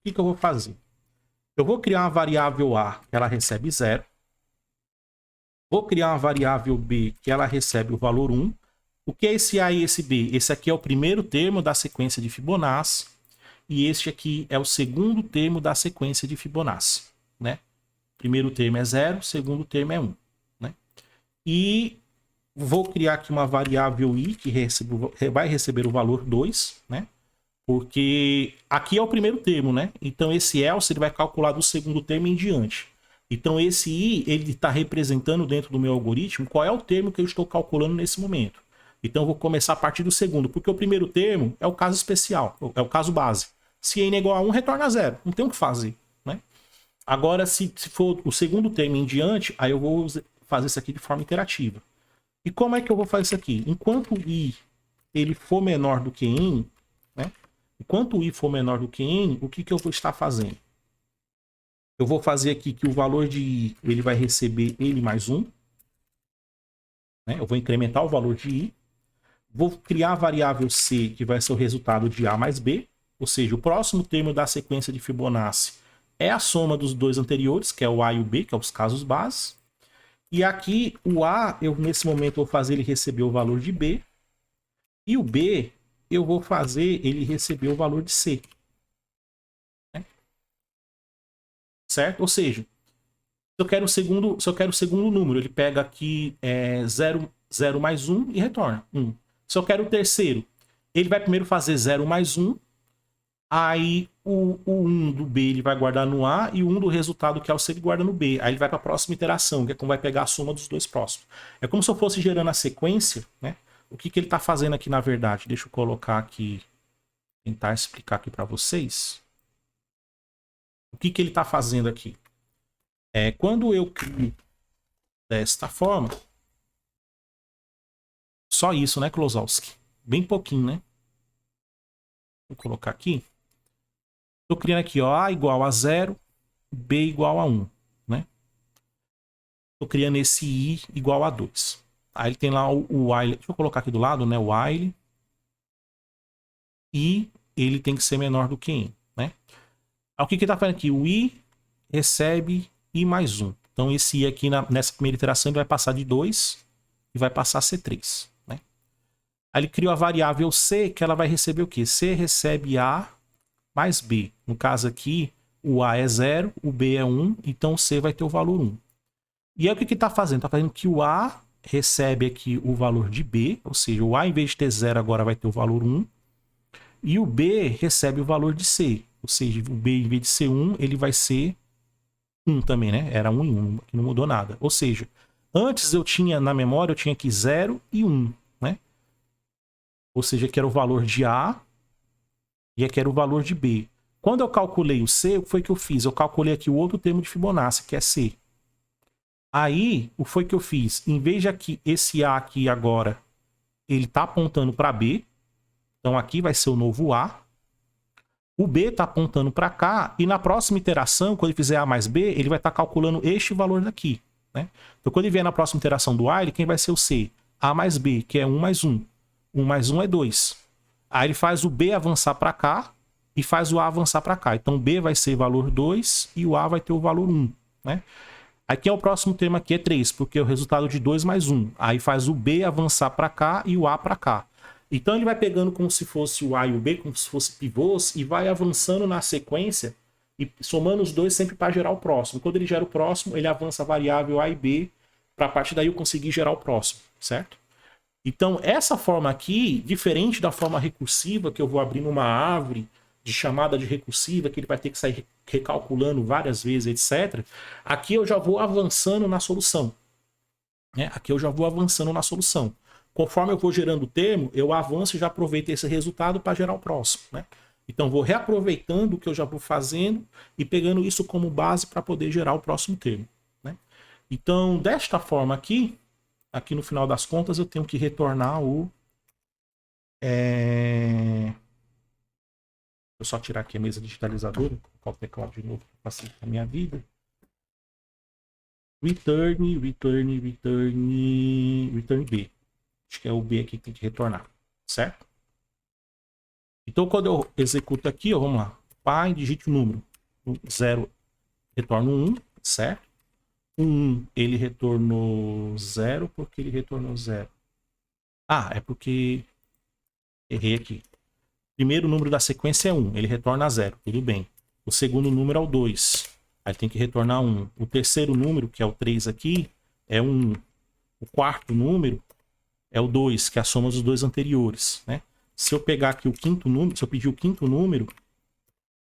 que eu vou fazer? Eu vou criar uma variável A, que ela recebe 0. Vou criar uma variável B, que ela recebe o valor 1. O que é esse A e esse B? Esse aqui é o primeiro termo da sequência de Fibonacci. E este aqui é o segundo termo da sequência de Fibonacci, né? Primeiro termo é 0, segundo termo é 1, né? E vou criar aqui uma variável I, que vai receber o valor 2, né? Porque aqui é o primeiro termo, né? Então esse else ele vai calcular do segundo termo em diante. Então esse i, ele está representando dentro do meu algoritmo qual é o termo que eu estou calculando nesse momento. Então eu vou começar a partir do segundo, porque o primeiro termo é o caso especial, é o caso base. Se n é igual a 1, retorna 0, não tem o que fazer, né? Agora, se for o segundo termo em diante, aí eu vou fazer isso aqui de forma iterativa. E como é que eu vou fazer isso aqui? Enquanto o i ele for menor do que n, né? Enquanto o i for menor do que n, o que eu vou estar fazendo? Eu vou fazer aqui que o valor de i ele vai receber ele mais 1. Né? Eu vou incrementar o valor de i. Vou criar a variável c, que vai ser o resultado de a mais b. Ou seja, o próximo termo da sequência de Fibonacci é a soma dos dois anteriores, que é o a e o b, que é os casos bases. E aqui o a, eu nesse momento vou fazer ele receber o valor de b. E o b, eu vou fazer ele receber o valor de c. Né? Certo? Ou seja, se eu quero o segundo número, ele pega aqui 0 mais 1 e retorna 1. Se eu quero o terceiro, ele vai primeiro fazer 0 mais 1. Aí o 1 do B ele vai guardar no A e o 1 do resultado, que é o C, ele guarda no B. Aí ele vai para a próxima iteração, que é como vai pegar a soma dos dois próximos. É como se eu fosse gerando a sequência, né? O que ele está fazendo aqui na verdade? Deixa eu colocar aqui, tentar explicar aqui para vocês. O que ele está fazendo aqui? Quando eu crio desta forma, só isso, né, Klosowski? Bem pouquinho, né? Vou colocar aqui. Estou criando aqui, ó, A igual a 0, B igual a 1, né? Estou criando esse I igual a 2. Aí ele tem lá o while, deixa eu colocar aqui do lado, né? O while. E ele tem que ser menor do que n, né? Aí o que ele está fazendo aqui? O I recebe I mais 1. Então esse I aqui nessa primeira iteração ele vai passar de 2 e vai passar a ser 3, né? Aí ele criou a variável C, que ela vai receber o quê? C recebe A mais B. No caso aqui, o A é 0, o B é 1, então o C vai ter o valor 1. E aí o que ele está fazendo? Está fazendo que o A recebe aqui o valor de B, ou seja, o A em vez de ter 0 agora vai ter o valor 1, e o B recebe o valor de C, ou seja, o B em vez de ser 1, ele vai ser 1 também, né? Era 1 e 1, que não mudou nada. Ou seja, antes eu tinha na memória, eu tinha aqui 0 e 1, né? Ou seja, que era o valor de A e aqui era o valor de B. Quando eu calculei o C, o que foi que eu fiz? Eu calculei aqui o outro termo de Fibonacci, que é C. Aí, o que foi que eu fiz? Em vez de aqui, esse A aqui agora, ele está apontando para B. Então aqui vai ser o novo A. O B está apontando para cá. E na próxima iteração, quando ele fizer A mais B, ele vai estar calculando este valor daqui. Né? Então quando ele vier na próxima iteração do while, quem vai ser o C? A mais B, que é 1 mais 1. 1 mais 1 é 2. Aí ele faz o B avançar para cá e faz o A avançar para cá. Então B vai ser valor 2 e o A vai ter o valor 1. Né? Aqui é o próximo termo aqui, é 3, porque é o resultado de 2 mais 1. Aí faz o B avançar para cá e o A para cá. Então ele vai pegando como se fosse o A e o B, como se fosse pivôs, e vai avançando na sequência e somando os dois sempre para gerar o próximo. Quando ele gera o próximo, ele avança a variável A e B para a partir daí eu conseguir gerar o próximo, certo? Então essa forma aqui, diferente da forma recursiva, que eu vou abrir numa árvore de chamada de recursiva, que ele vai ter que sair recalculando várias vezes, etc. Aqui eu já vou avançando na solução. Né? Aqui eu já vou avançando na solução. Conforme eu vou gerando o termo, eu avanço e já aproveito esse resultado para gerar o próximo. Né? Então vou reaproveitando o que eu já vou fazendo e pegando isso como base para poder gerar o próximo termo. Né? Então, desta forma aqui no final das contas, eu tenho que retornar o... Deixa eu só tirar aqui a mesa digitalizadora, colocar o teclado de novo para facilitar a minha vida. Return B. Acho que é o B aqui que tem que retornar, certo? Então, quando eu executo aqui, ó, vamos lá. Pai, digite o número. 0 retorna 1, certo? 1, ele retornou 0, porque ele retornou 0. Ah, é porque errei aqui. Primeiro número da sequência é 1, ele retorna 0, tudo bem. O segundo número é o 2, aí tem que retornar 1. O terceiro número, que é o 3 aqui, é 1. O quarto número é o 2, que é a soma dos dois anteriores, né? Se eu pegar aqui o quinto número, se eu pedir o quinto número,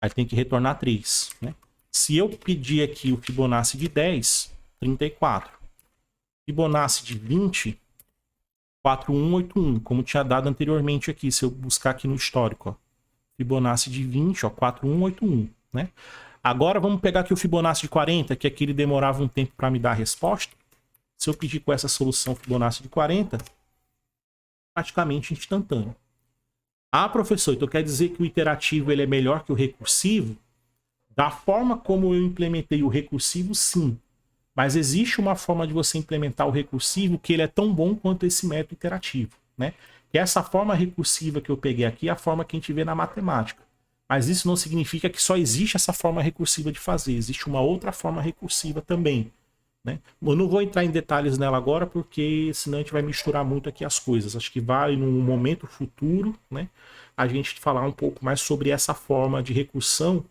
aí tem que retornar 3, né? Se eu pedir aqui o Fibonacci de 10, 34. Fibonacci de 20, 4181, como tinha dado anteriormente aqui, se eu buscar aqui no histórico, ó. Fibonacci de 20, ó, 4181, né? Agora vamos pegar aqui o Fibonacci de 40, que aqui ele demorava um tempo para me dar a resposta. Se eu pedir com essa solução Fibonacci de 40, praticamente instantâneo. Ah, professor, então quer dizer que o iterativo ele é melhor que o recursivo? Da forma como eu implementei o recursivo, sim. Mas existe uma forma de você implementar o recursivo que ele é tão bom quanto esse método iterativo, né? Que essa forma recursiva que eu peguei aqui é a forma que a gente vê na matemática. Mas isso não significa que só existe essa forma recursiva de fazer. Existe uma outra forma recursiva também, né? Eu não vou entrar em detalhes nela agora, porque senão a gente vai misturar muito aqui as coisas. Acho que vale num momento futuro, né, a gente falar um pouco mais sobre essa forma de recursão,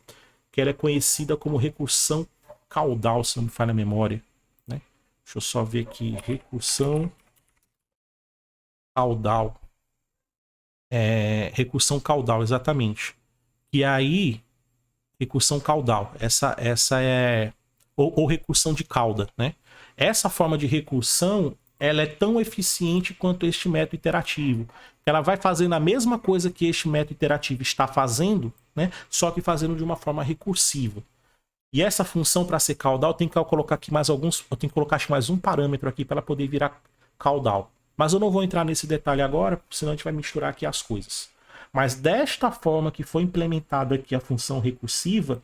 que ela é conhecida como recursão caudal, se não me falha a memória, né? Deixa eu só ver aqui, recursão caudal. Recursão caudal, exatamente. E aí, recursão caudal, essa é... Ou recursão de cauda, né? Essa forma de recursão, ela é tão eficiente quanto este método iterativo. Ela vai fazendo a mesma coisa que este método iterativo está fazendo, né? Só que fazendo de uma forma recursiva. E essa função, para ser caudal, tem que colocar aqui mais alguns... Eu tenho que colocar mais um parâmetro aqui para ela poder virar caudal. Mas eu não vou entrar nesse detalhe agora, senão a gente vai misturar aqui as coisas. Mas desta forma que foi implementada aqui a função recursiva,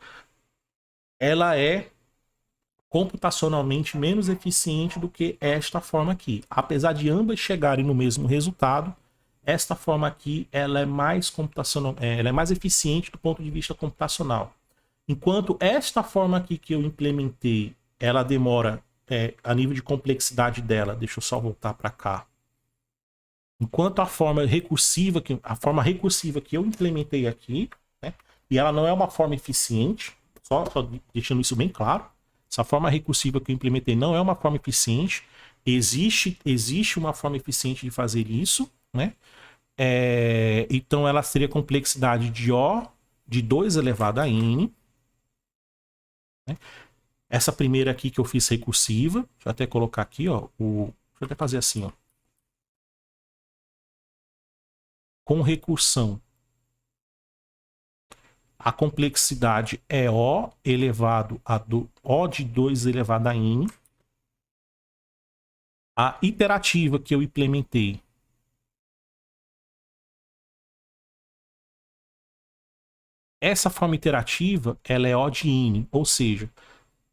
ela é computacionalmente menos eficiente do que esta forma aqui. Apesar de ambas chegarem no mesmo resultado, esta forma aqui ela é mais computacional, ela é mais eficiente do ponto de vista computacional. Enquanto esta forma aqui que eu implementei, ela demora, a nível de complexidade dela, deixa eu só voltar para cá. Enquanto a forma recursiva que eu implementei aqui, né, e ela não é uma forma eficiente, só deixando isso bem claro, essa forma recursiva que eu implementei não é uma forma eficiente, existe uma forma eficiente de fazer isso, né? Então ela seria complexidade de O de 2 elevado a N, né? Essa primeira aqui que eu fiz recursiva, deixa eu até colocar aqui, ó, deixa eu até fazer assim, ó. Com recursão, a complexidade é O elevado a O de 2 elevado a N. A iterativa que eu implementei, essa forma iterativa, ela é O de N, ou seja,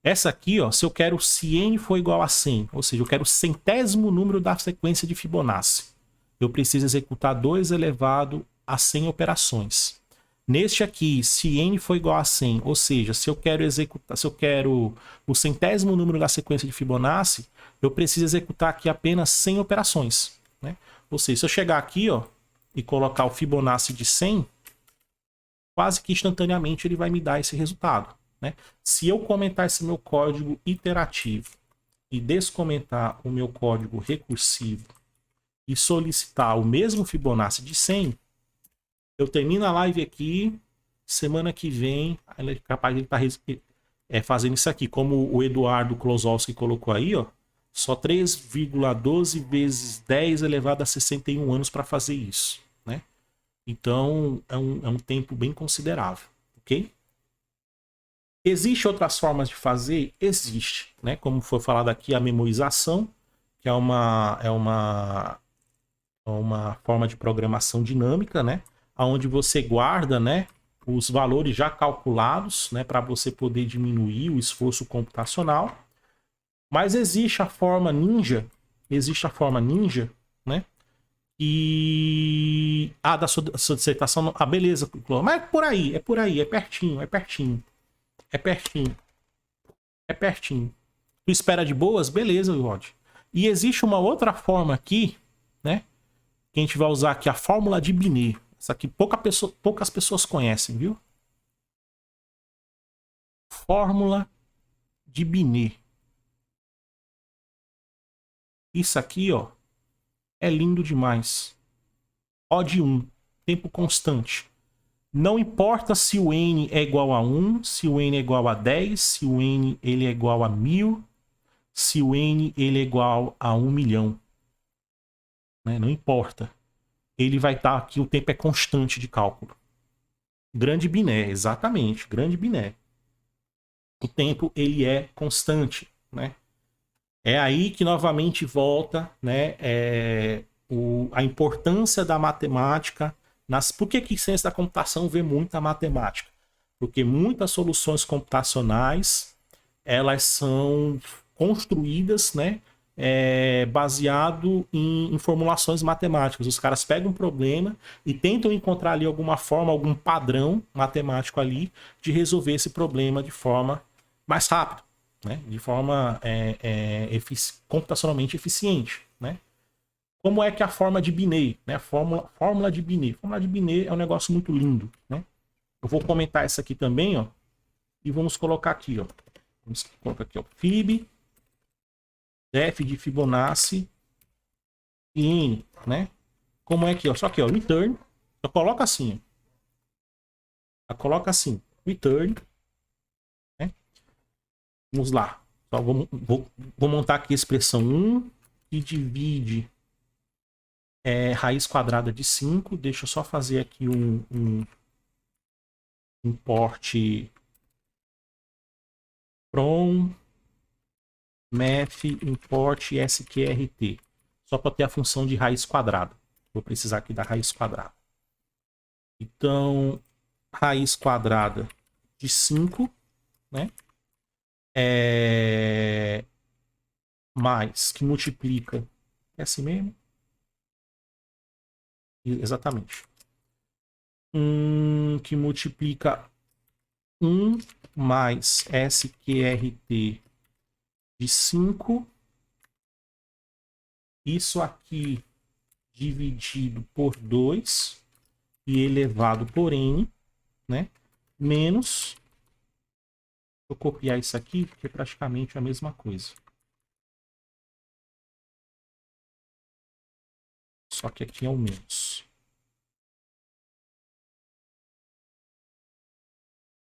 essa aqui, ó, se eu quero se N for igual a 100, ou seja, eu quero o centésimo número da sequência de Fibonacci, eu preciso executar 2 elevado a 100 operações. Neste aqui, se N for igual a 100, ou seja, se eu quero o centésimo número da sequência de Fibonacci, eu preciso executar aqui apenas 100 operações, né? Ou seja, se eu chegar aqui, ó, e colocar o Fibonacci de 100, quase que instantaneamente ele vai me dar esse resultado, né? Se eu comentar esse meu código iterativo e descomentar o meu código recursivo e solicitar o mesmo Fibonacci de 100, eu termino a live aqui, semana que vem, ele é capaz de estar fazendo isso aqui, como o Eduardo Klosowski colocou aí, ó, só 3,12 vezes 10 elevado a 61 anos para fazer isso, né? Então, é um tempo bem considerável, ok? Existem outras formas de fazer? Existe, né? Como foi falado aqui, a memorização, que é uma forma de programação dinâmica, né? Onde você guarda, né, os valores já calculados, né, para você poder diminuir o esforço computacional. Mas existe a forma ninja, né? E da sua dissertação, beleza, mas é por aí, é pertinho. Tu espera de boas? Beleza, Rod. E existe uma outra forma aqui, né? Que a gente vai usar aqui, a fórmula de Binet. Essa aqui poucas pessoas conhecem, viu? Fórmula de Binet. Isso aqui, ó, é lindo demais. O de 1, tempo constante. Não importa se o n é igual a 1, se o n é igual a 10, se o n ele é igual a 1000, se o n ele é igual a 1 milhão. Né? Não importa. Ele vai estar aqui, o tempo é constante de cálculo. Grande biné, exatamente, grande biné. O tempo ele é constante, né? É aí que novamente volta, né, a importância da matemática. Por que ciência da computação vê muita matemática? Porque muitas soluções computacionais elas são construídas, né, baseado em formulações matemáticas. Os caras pegam um problema e tentam encontrar ali alguma forma, algum padrão matemático ali de resolver esse problema de forma mais rápida, né, de forma computacionalmente eficiente, né? Como é que a forma de Binet, né? Fórmula de Binet. Fórmula de Binet é um negócio muito lindo, né? Eu vou comentar essa aqui também, ó, e vamos colocar aqui, ó. Vamos colocar aqui, ó, Fib, def de Fibonacci e N, né? Como é que, ó, só que, ó, return, eu coloco assim, ó. Eu coloco assim, return, né? Vamos lá. Então, vou montar aqui a expressão 1 que divide raiz quadrada de 5. Deixa eu só fazer aqui um import from math import sqrt, só para ter a função de raiz quadrada. Vou precisar aqui da raiz quadrada. Então, raiz quadrada de 5, né? Mais, que multiplica, é assim mesmo? Exatamente. Que multiplica 1 mais sqrt de 5. Isso aqui dividido por 2 e elevado por n, né? Menos, vou copiar isso aqui, porque é praticamente a mesma coisa. Só que aqui é o menos.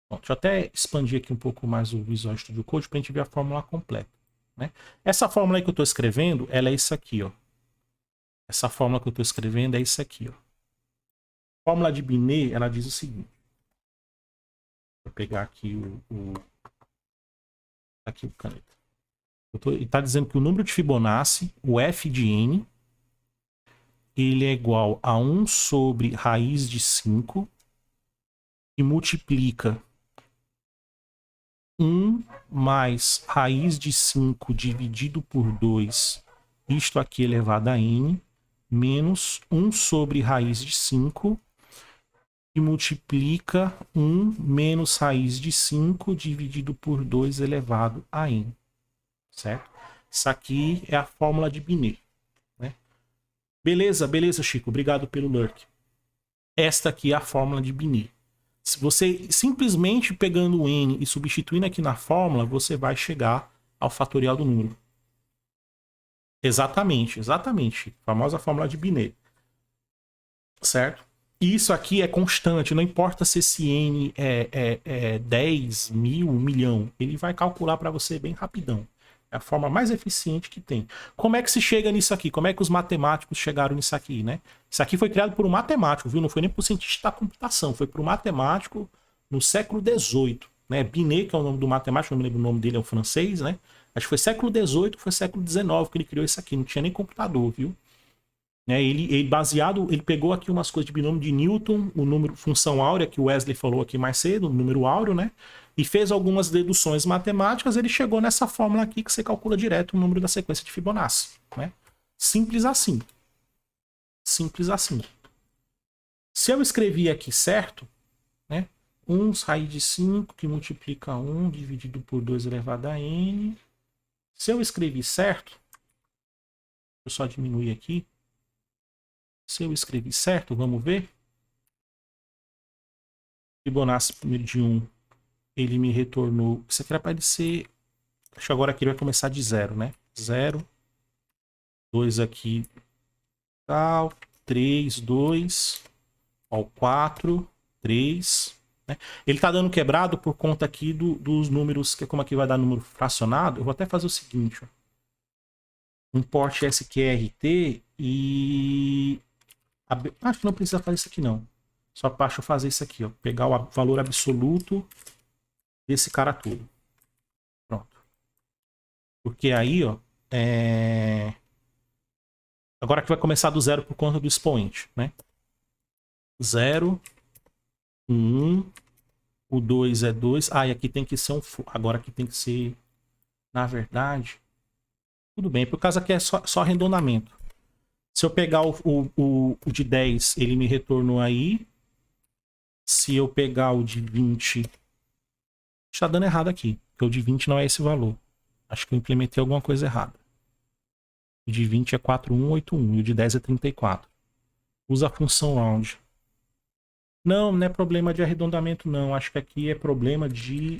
Bom, deixa eu até expandir aqui um pouco mais o Visual Studio Code para a gente ver a fórmula completa, né? Essa fórmula aí que eu estou escrevendo, ela é isso aqui, ó. Essa fórmula que eu estou escrevendo é isso aqui, ó. A fórmula de Binet, ela diz o seguinte. Vou pegar aqui aqui o caneta. Ele está dizendo que o número de Fibonacci, o f de n, ele é igual a 1 sobre raiz de 5 e multiplica 1 mais raiz de 5 dividido por 2, isto aqui elevado a n, menos 1 sobre raiz de 5 e multiplica 1 menos raiz de 5 dividido por 2 elevado a n. Certo? Isso aqui é a fórmula de Binet, né? Beleza, beleza, Chico. Obrigado pelo lurk. Esta aqui é a fórmula de Binet. Se você simplesmente pegando o n e substituindo aqui na fórmula, você vai chegar ao fatorial do número. Exatamente, exatamente. A famosa fórmula de Binet. Certo? Isso aqui é constante, não importa se esse n é 10, 1000, 1 milhão. Ele vai calcular para você bem rapidão. É a forma mais eficiente que tem. Como é que se chega nisso aqui? Como é que os matemáticos chegaram nisso aqui, né? Isso aqui foi criado por um matemático, viu? Não foi nem por um cientista da computação, foi por um matemático no século XVIII, né? Binet, que é o nome do matemático, não me lembro o nome dele, é um francês, né? Acho que foi século XVIII, foi século XIX que ele criou isso aqui. Não tinha nem computador, viu? Ele pegou aqui umas coisas de binômio de Newton, o número, função áurea, que o Wesley falou aqui mais cedo, o número áureo, né? E fez algumas deduções matemáticas, ele chegou nessa fórmula aqui que você calcula direto o número da sequência de Fibonacci, né? Simples assim. Simples assim. Se eu escrevi aqui certo, né? 1 raiz de 5 que multiplica 1 dividido por 2 elevado a n. Se eu escrevi certo, deixa eu só diminuir aqui. Se eu escrevi certo, vamos ver. Fibonacci primeiro de 1, ele me retornou. Isso aqui era para ele ser. Acho que agora aqui ele vai começar de 0, né? 0. 2 aqui. Tal. 3, 2. Ó, 4. 3. Né? Ele tá dando quebrado por conta aqui dos números, que como aqui vai dar número fracionado, eu vou até fazer o seguinte, ó. Import SQRT e... Acho que não precisa fazer isso aqui não. Só basta eu fazer isso aqui, ó. Pegar o valor absoluto desse cara todo. Pronto. Porque aí, ó, agora que vai começar do zero por conta do expoente, né? 0, 1, o 2 é 2. Ah, e aqui tem que ser um... Agora aqui tem que ser... Na verdade... Tudo bem, por causa que é só arredondamento. Se eu pegar o de 10, ele me retornou aí. Se eu pegar o de 20... Está dando errado aqui, porque o de 20 não é esse valor. Acho que eu implementei alguma coisa errada. O de 20 é 4181 e o de 10 é 34. Usa a função round. Não, não é problema de arredondamento não. Acho que aqui é problema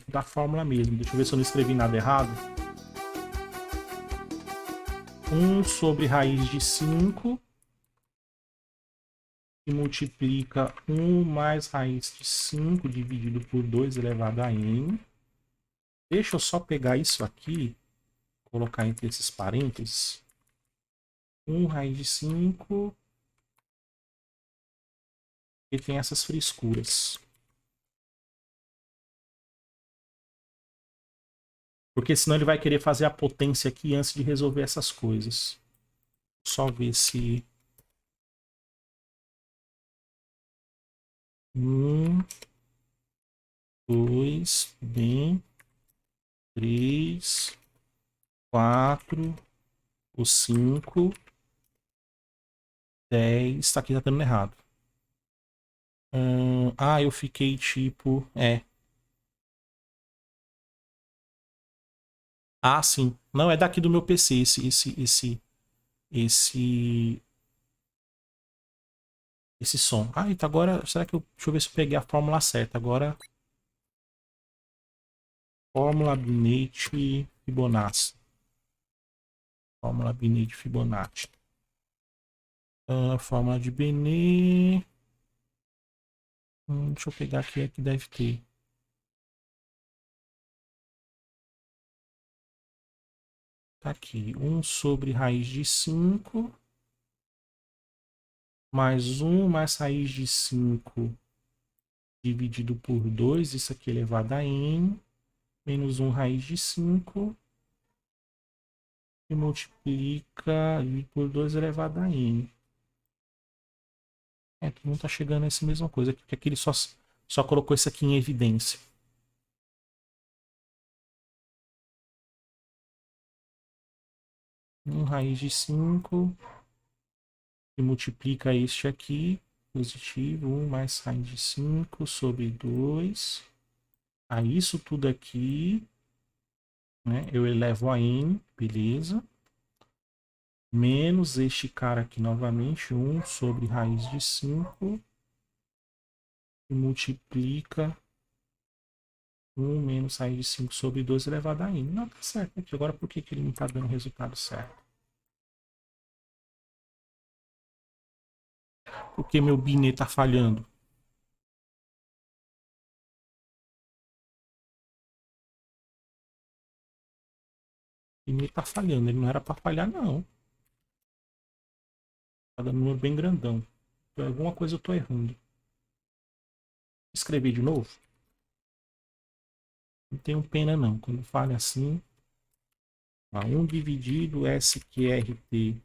da fórmula mesmo. Deixa eu ver se eu não escrevi nada errado. 1 sobre raiz de 5 que multiplica 1 mais raiz de 5 dividido por 2 elevado a n. Deixa eu só pegar isso aqui, colocar entre esses parênteses. 1 raiz de 5 e tem essas frescuras. Porque senão ele vai querer fazer a potência aqui antes de resolver essas coisas. Só ver se... 1, 2, bem... 3, 4, o 5, 10. Tá aqui, tá dando errado. Eu fiquei tipo... Ah, sim. Não, é daqui do meu PC esse som. Ah, então agora... Será que eu... Deixa eu ver se eu peguei a fórmula certa. Agora... Fórmula Binete Fibonacci. Fórmula Binete Fibonacci. Fórmula de Binet. Deixa eu pegar aqui, é que deve ter. Tá aqui. 1 sobre raiz de 5. Mais 1 mais raiz de 5 dividido por 2. Isso aqui elevado a n. Menos 1 raiz de 5. E multiplica por 2 elevado a n. Todo mundo tá chegando a essa mesma coisa. Porque aqui ele só colocou isso aqui em evidência. Raiz de 5 e multiplica este aqui, positivo, 1 mais raiz de 5 sobre 2. Aí isso tudo aqui, né, eu elevo a n, beleza. Menos este cara aqui novamente, 1 sobre raiz de 5 e multiplica 1 menos raiz de 5 sobre 2 elevado a n. Não, tá certo aqui. Agora por que ele não tá dando o resultado certo? Porque meu Binet tá falhando. O Binet tá falhando. Ele não era para falhar, não. Tá dando um número bem grandão. Alguma coisa eu tô errando. Escrever de novo? Não tenho pena não. Quando falha assim... 1 dividido SQRT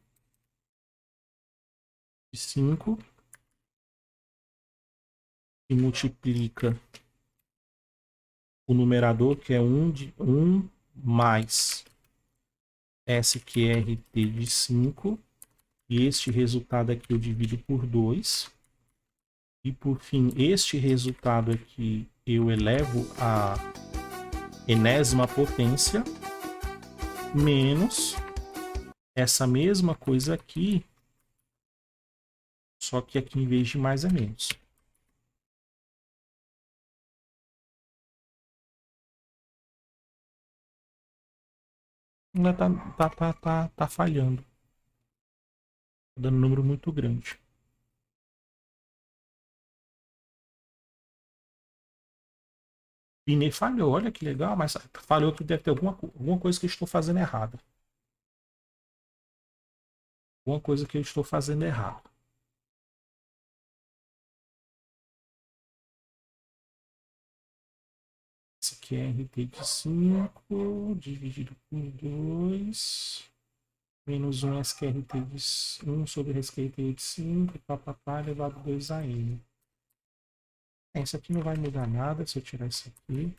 de 5 e multiplica o numerador, que é 1 mais SQRT de 5. E este resultado aqui eu divido por 2. E por fim, este resultado aqui eu elevo a enésima potência menos essa mesma coisa aqui, só que aqui em vez de mais é menos. Ainda tá falhando. Tá dando um número muito grande. Binet falhou, olha que legal, mas falhou que deve ter alguma coisa que eu estou fazendo errado. Alguma coisa que eu estou fazendo errado. Esse aqui é RT de 5 dividido por 2. Menos 1 SQRT de 1 sobre SQRT de 5. Papapá, elevado a 2 a N. Isso aqui não vai mudar nada se eu tirar isso aqui.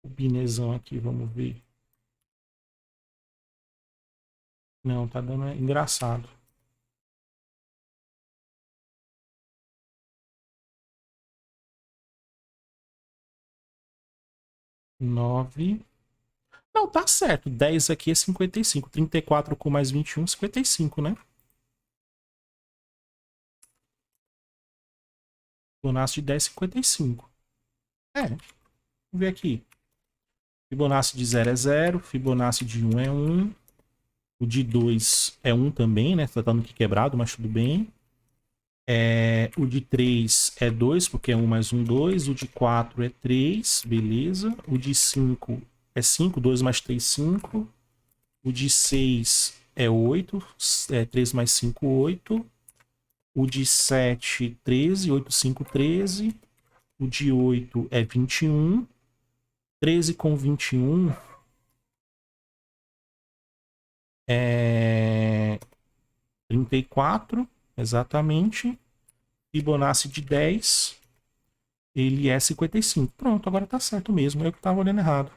O binezão aqui, vamos ver. Não, tá dando engraçado. Nove. Não, tá certo. 10 aqui é 55. 34 com mais 21, 55, né? Fibonacci de 10, 55. Vamos ver aqui. Fibonacci de 0 é 0. Fibonacci de 1 é 1. O de 2 é 1 também, né? Tá dando aqui quebrado, mas tudo bem. O de 3 é 2, porque é 1 mais 1, 2. O de 4 é 3, beleza. O de 5 é 5, 2 mais 3, 5. O de 6 é 8, 3 mais 5, 8. O de 7, 13, 8, 5, 13. O de 8 é 21. 13 com 21 é 34, exatamente. Fibonacci de 10, ele é 55. Pronto, agora tá certo mesmo. Eu que tava olhando errado.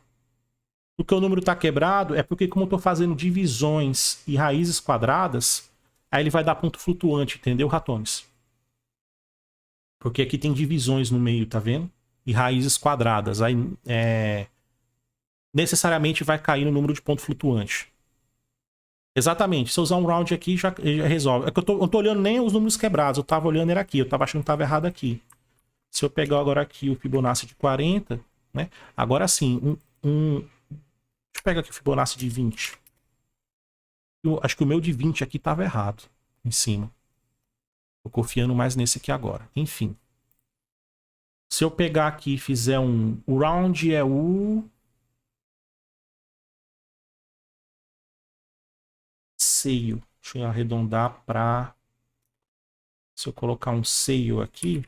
Porque o número tá quebrado é porque, como eu tô fazendo divisões e raízes quadradas, aí ele vai dar ponto flutuante, entendeu, ratones? Porque aqui tem divisões no meio, tá vendo? E raízes quadradas. Aí necessariamente vai cair no número de ponto flutuante. Exatamente. Se eu usar um round aqui, já resolve. É que eu não tô olhando nem os números quebrados. Eu tava olhando era aqui. Eu tava achando que tava errado aqui. Se eu pegar agora aqui o Fibonacci de 40, né? Agora sim, deixa eu pegar aqui o Fibonacci de 20. Eu acho que o meu de 20 aqui tava errado. Em cima. Tô confiando mais nesse aqui agora. Enfim. Se eu pegar aqui e fizer o round é o seio. Deixa eu arredondar para... Se eu colocar um seio aqui,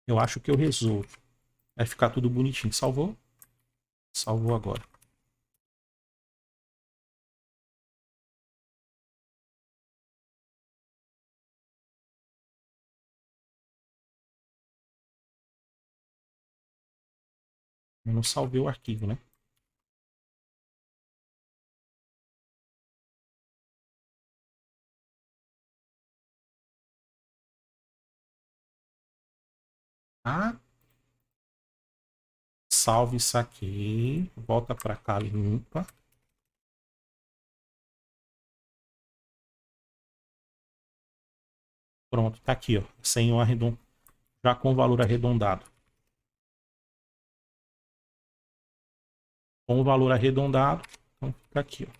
eu acho que eu resolvo. Vai ficar tudo bonitinho. Salvou? Salvou agora. Eu não salvei o arquivo, né? Ah, salve isso aqui. Volta para cá, limpa. Pronto, tá aqui, ó. Sem um arredondado. Já com o valor arredondado. Com o valor arredondado. Então fica aqui, ó.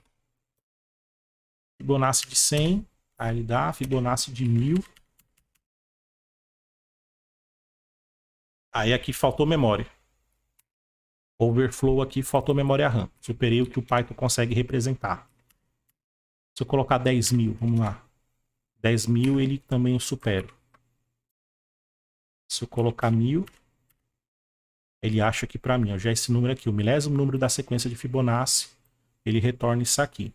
Fibonacci de 100. Aí ele dá Fibonacci de 1000. Aí aqui faltou memória. Overflow aqui faltou memória RAM. Superei o que o Python consegue representar. Se eu colocar 10.000, vamos lá. 10.000 ele também eu supero. Se eu colocar 1000, ele acha que para mim, ó, já esse número aqui, o milésimo número da sequência de Fibonacci, ele retorna isso aqui.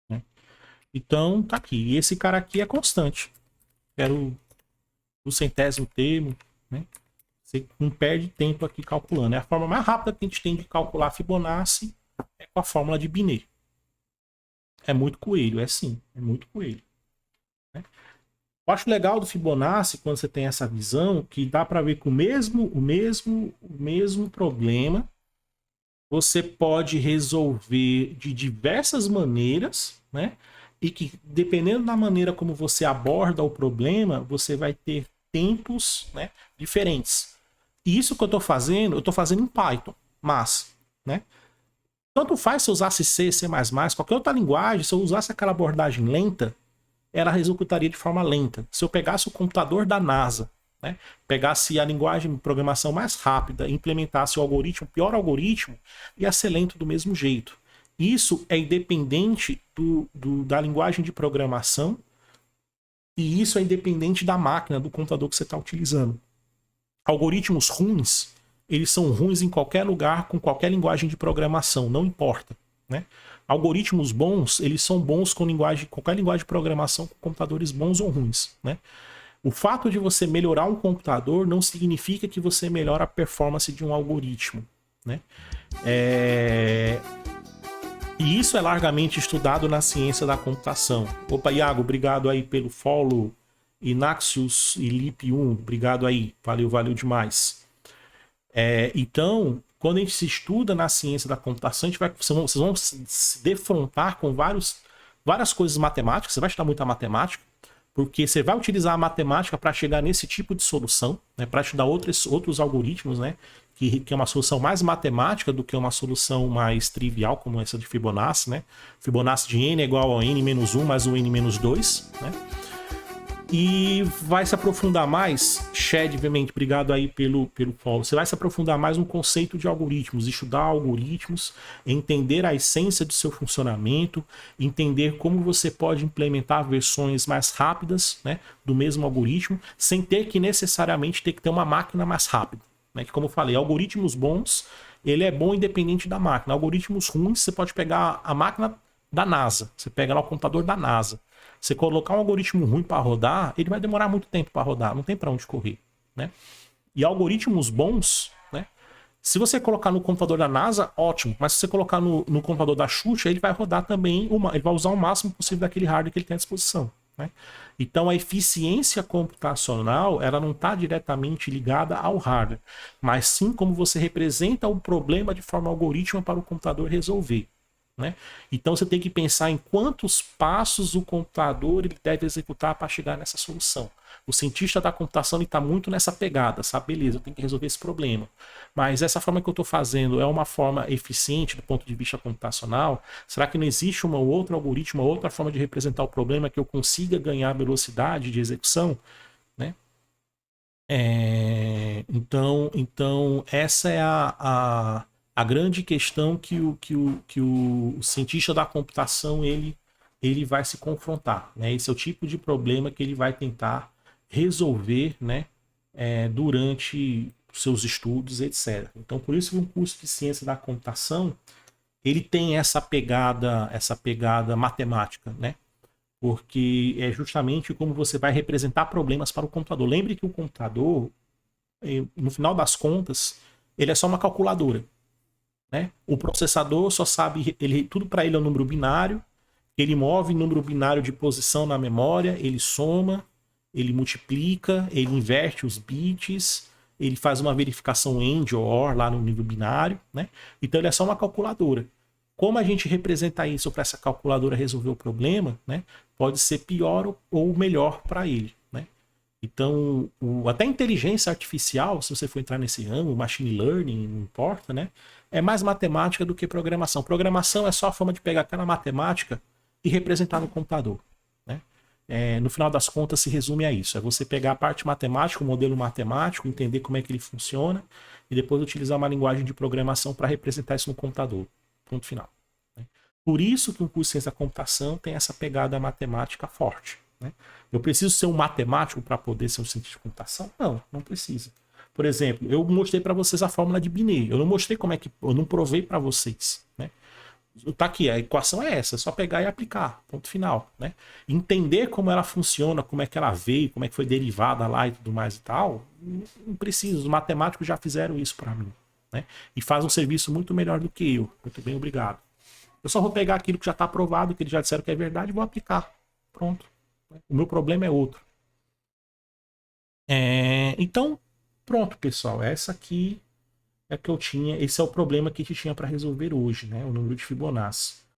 Né? Então, tá aqui. E esse cara aqui é constante. Quero o centésimo termo, né? Você não perde tempo aqui calculando. É a forma mais rápida que a gente tem de calcular Fibonacci é com a fórmula de Binet. É muito coelho, é sim, é muito coelho. Né? Eu acho legal do Fibonacci quando você tem essa visão que dá para ver que o mesmo problema você pode resolver de diversas maneiras, né? E que dependendo da maneira como você aborda o problema, você vai ter tempos, né, diferentes. E isso que eu estou fazendo em Python, mas, né? Tanto faz se eu usasse C, C++, qualquer outra linguagem, se eu usasse aquela abordagem lenta, ela executaria de forma lenta. Se eu pegasse o computador da NASA, né, pegasse a linguagem de programação mais rápida, implementasse o algoritmo, o pior algoritmo, ia ser lento do mesmo jeito. Isso é independente da linguagem de programação, e isso é independente da máquina, do computador que você está utilizando. Algoritmos ruins, eles são ruins em qualquer lugar, com qualquer linguagem de programação, não importa, né? Algoritmos bons, eles são bons com qualquer linguagem de programação, com computadores bons ou ruins, né? O fato de você melhorar um computador não significa que você melhora a performance de um algoritmo, né? E isso é largamente estudado na ciência da computação. Opa, Iago, obrigado aí pelo follow. Inaxius e Lip1, obrigado aí. Valeu demais. Então, quando a gente se estuda na ciência da computação, vocês vão se defrontar com várias coisas matemáticas. Você vai estudar muita matemática, porque você vai utilizar a matemática para chegar nesse tipo de solução, né, para estudar outros algoritmos, né, que é uma solução mais matemática do que uma solução mais trivial, como essa de Fibonacci, né? Fibonacci de n é igual a n-1 mais o n-2, né? E vai se aprofundar mais, Shed, obviamente, obrigado aí pelo follow. Você vai se aprofundar mais no conceito de algoritmos, estudar algoritmos, entender a essência do seu funcionamento, entender como você pode implementar versões mais rápidas, né, do mesmo algoritmo, sem ter que necessariamente ter que ter uma máquina mais rápida, né? Que, como eu falei, algoritmos bons, ele é bom independente da máquina. Algoritmos ruins, você pode pegar a máquina da NASA, você pega lá o computador da NASA. Você colocar um algoritmo ruim para rodar, ele vai demorar muito tempo para rodar, não tem para onde correr, né? E algoritmos bons, né? Se você colocar no computador da NASA, ótimo, mas se você colocar no computador da Xuxa, ele vai rodar também, ele vai usar o máximo possível daquele hardware que ele tem à disposição, né? Então a eficiência computacional, ela não está diretamente ligada ao hardware, mas sim como você representa o problema de forma algorítmica para o computador resolver, né? Então você tem que pensar em quantos passos o computador ele deve executar para chegar nessa solução. O cientista da computação está muito nessa pegada, sabe? Beleza, eu tenho que resolver esse problema. Mas essa forma que eu estou fazendo é uma forma eficiente do ponto de vista computacional? Será que não existe uma outra algoritmo, uma outra forma de representar o problema que eu consiga ganhar velocidade de execução, né? Então essa é a grande questão que o cientista da computação ele vai se confrontar, né? Esse é o tipo de problema que ele vai tentar resolver, né, durante seus estudos, etc. Então, por isso que um curso de ciência da computação ele tem essa pegada matemática, né? Porque é justamente como você vai representar problemas para o computador. Lembre que o computador, no final das contas, ele é só uma calculadora, né? O processador só sabe, tudo para ele é um número binário, ele move número binário de posição na memória, ele soma, ele multiplica, ele inverte os bits, ele faz uma verificação AND ou OR lá no nível binário, né? Então ele é só uma calculadora. Como a gente representa isso para essa calculadora resolver o problema, né? Pode ser pior ou melhor para ele, né? Então, até inteligência artificial, se você for entrar nesse ramo, machine learning, não importa, né? É mais matemática do que programação. Programação é só a forma de pegar aquela matemática e representar no computador, né? No final das contas, se resume a isso. É você pegar a parte matemática, o modelo matemático, entender como é que ele funciona e depois utilizar uma linguagem de programação para representar isso no computador. Ponto final, né? Por isso que o curso de ciência da computação tem essa pegada matemática forte, né? Eu preciso ser um matemático para poder ser um cientista de computação? Não, não precisa. Por exemplo, eu mostrei para vocês a fórmula de Binet. Eu não mostrei como é que... Eu não provei para vocês, né? Tá aqui, a equação é essa, é só pegar e aplicar, ponto final, né? Entender como ela funciona, como é que ela veio, como é que foi derivada lá e tudo mais e tal, não preciso. Os matemáticos já fizeram isso para mim, né? E faz um serviço muito melhor do que eu. Muito bem, obrigado. Eu só vou pegar aquilo que já está aprovado, que eles já disseram que é verdade, e vou aplicar. Pronto. O meu problema é outro. Então, pronto, pessoal. Essa aqui é que eu tinha. Esse é o problema que a gente tinha para resolver hoje, né? O número de Fibonacci.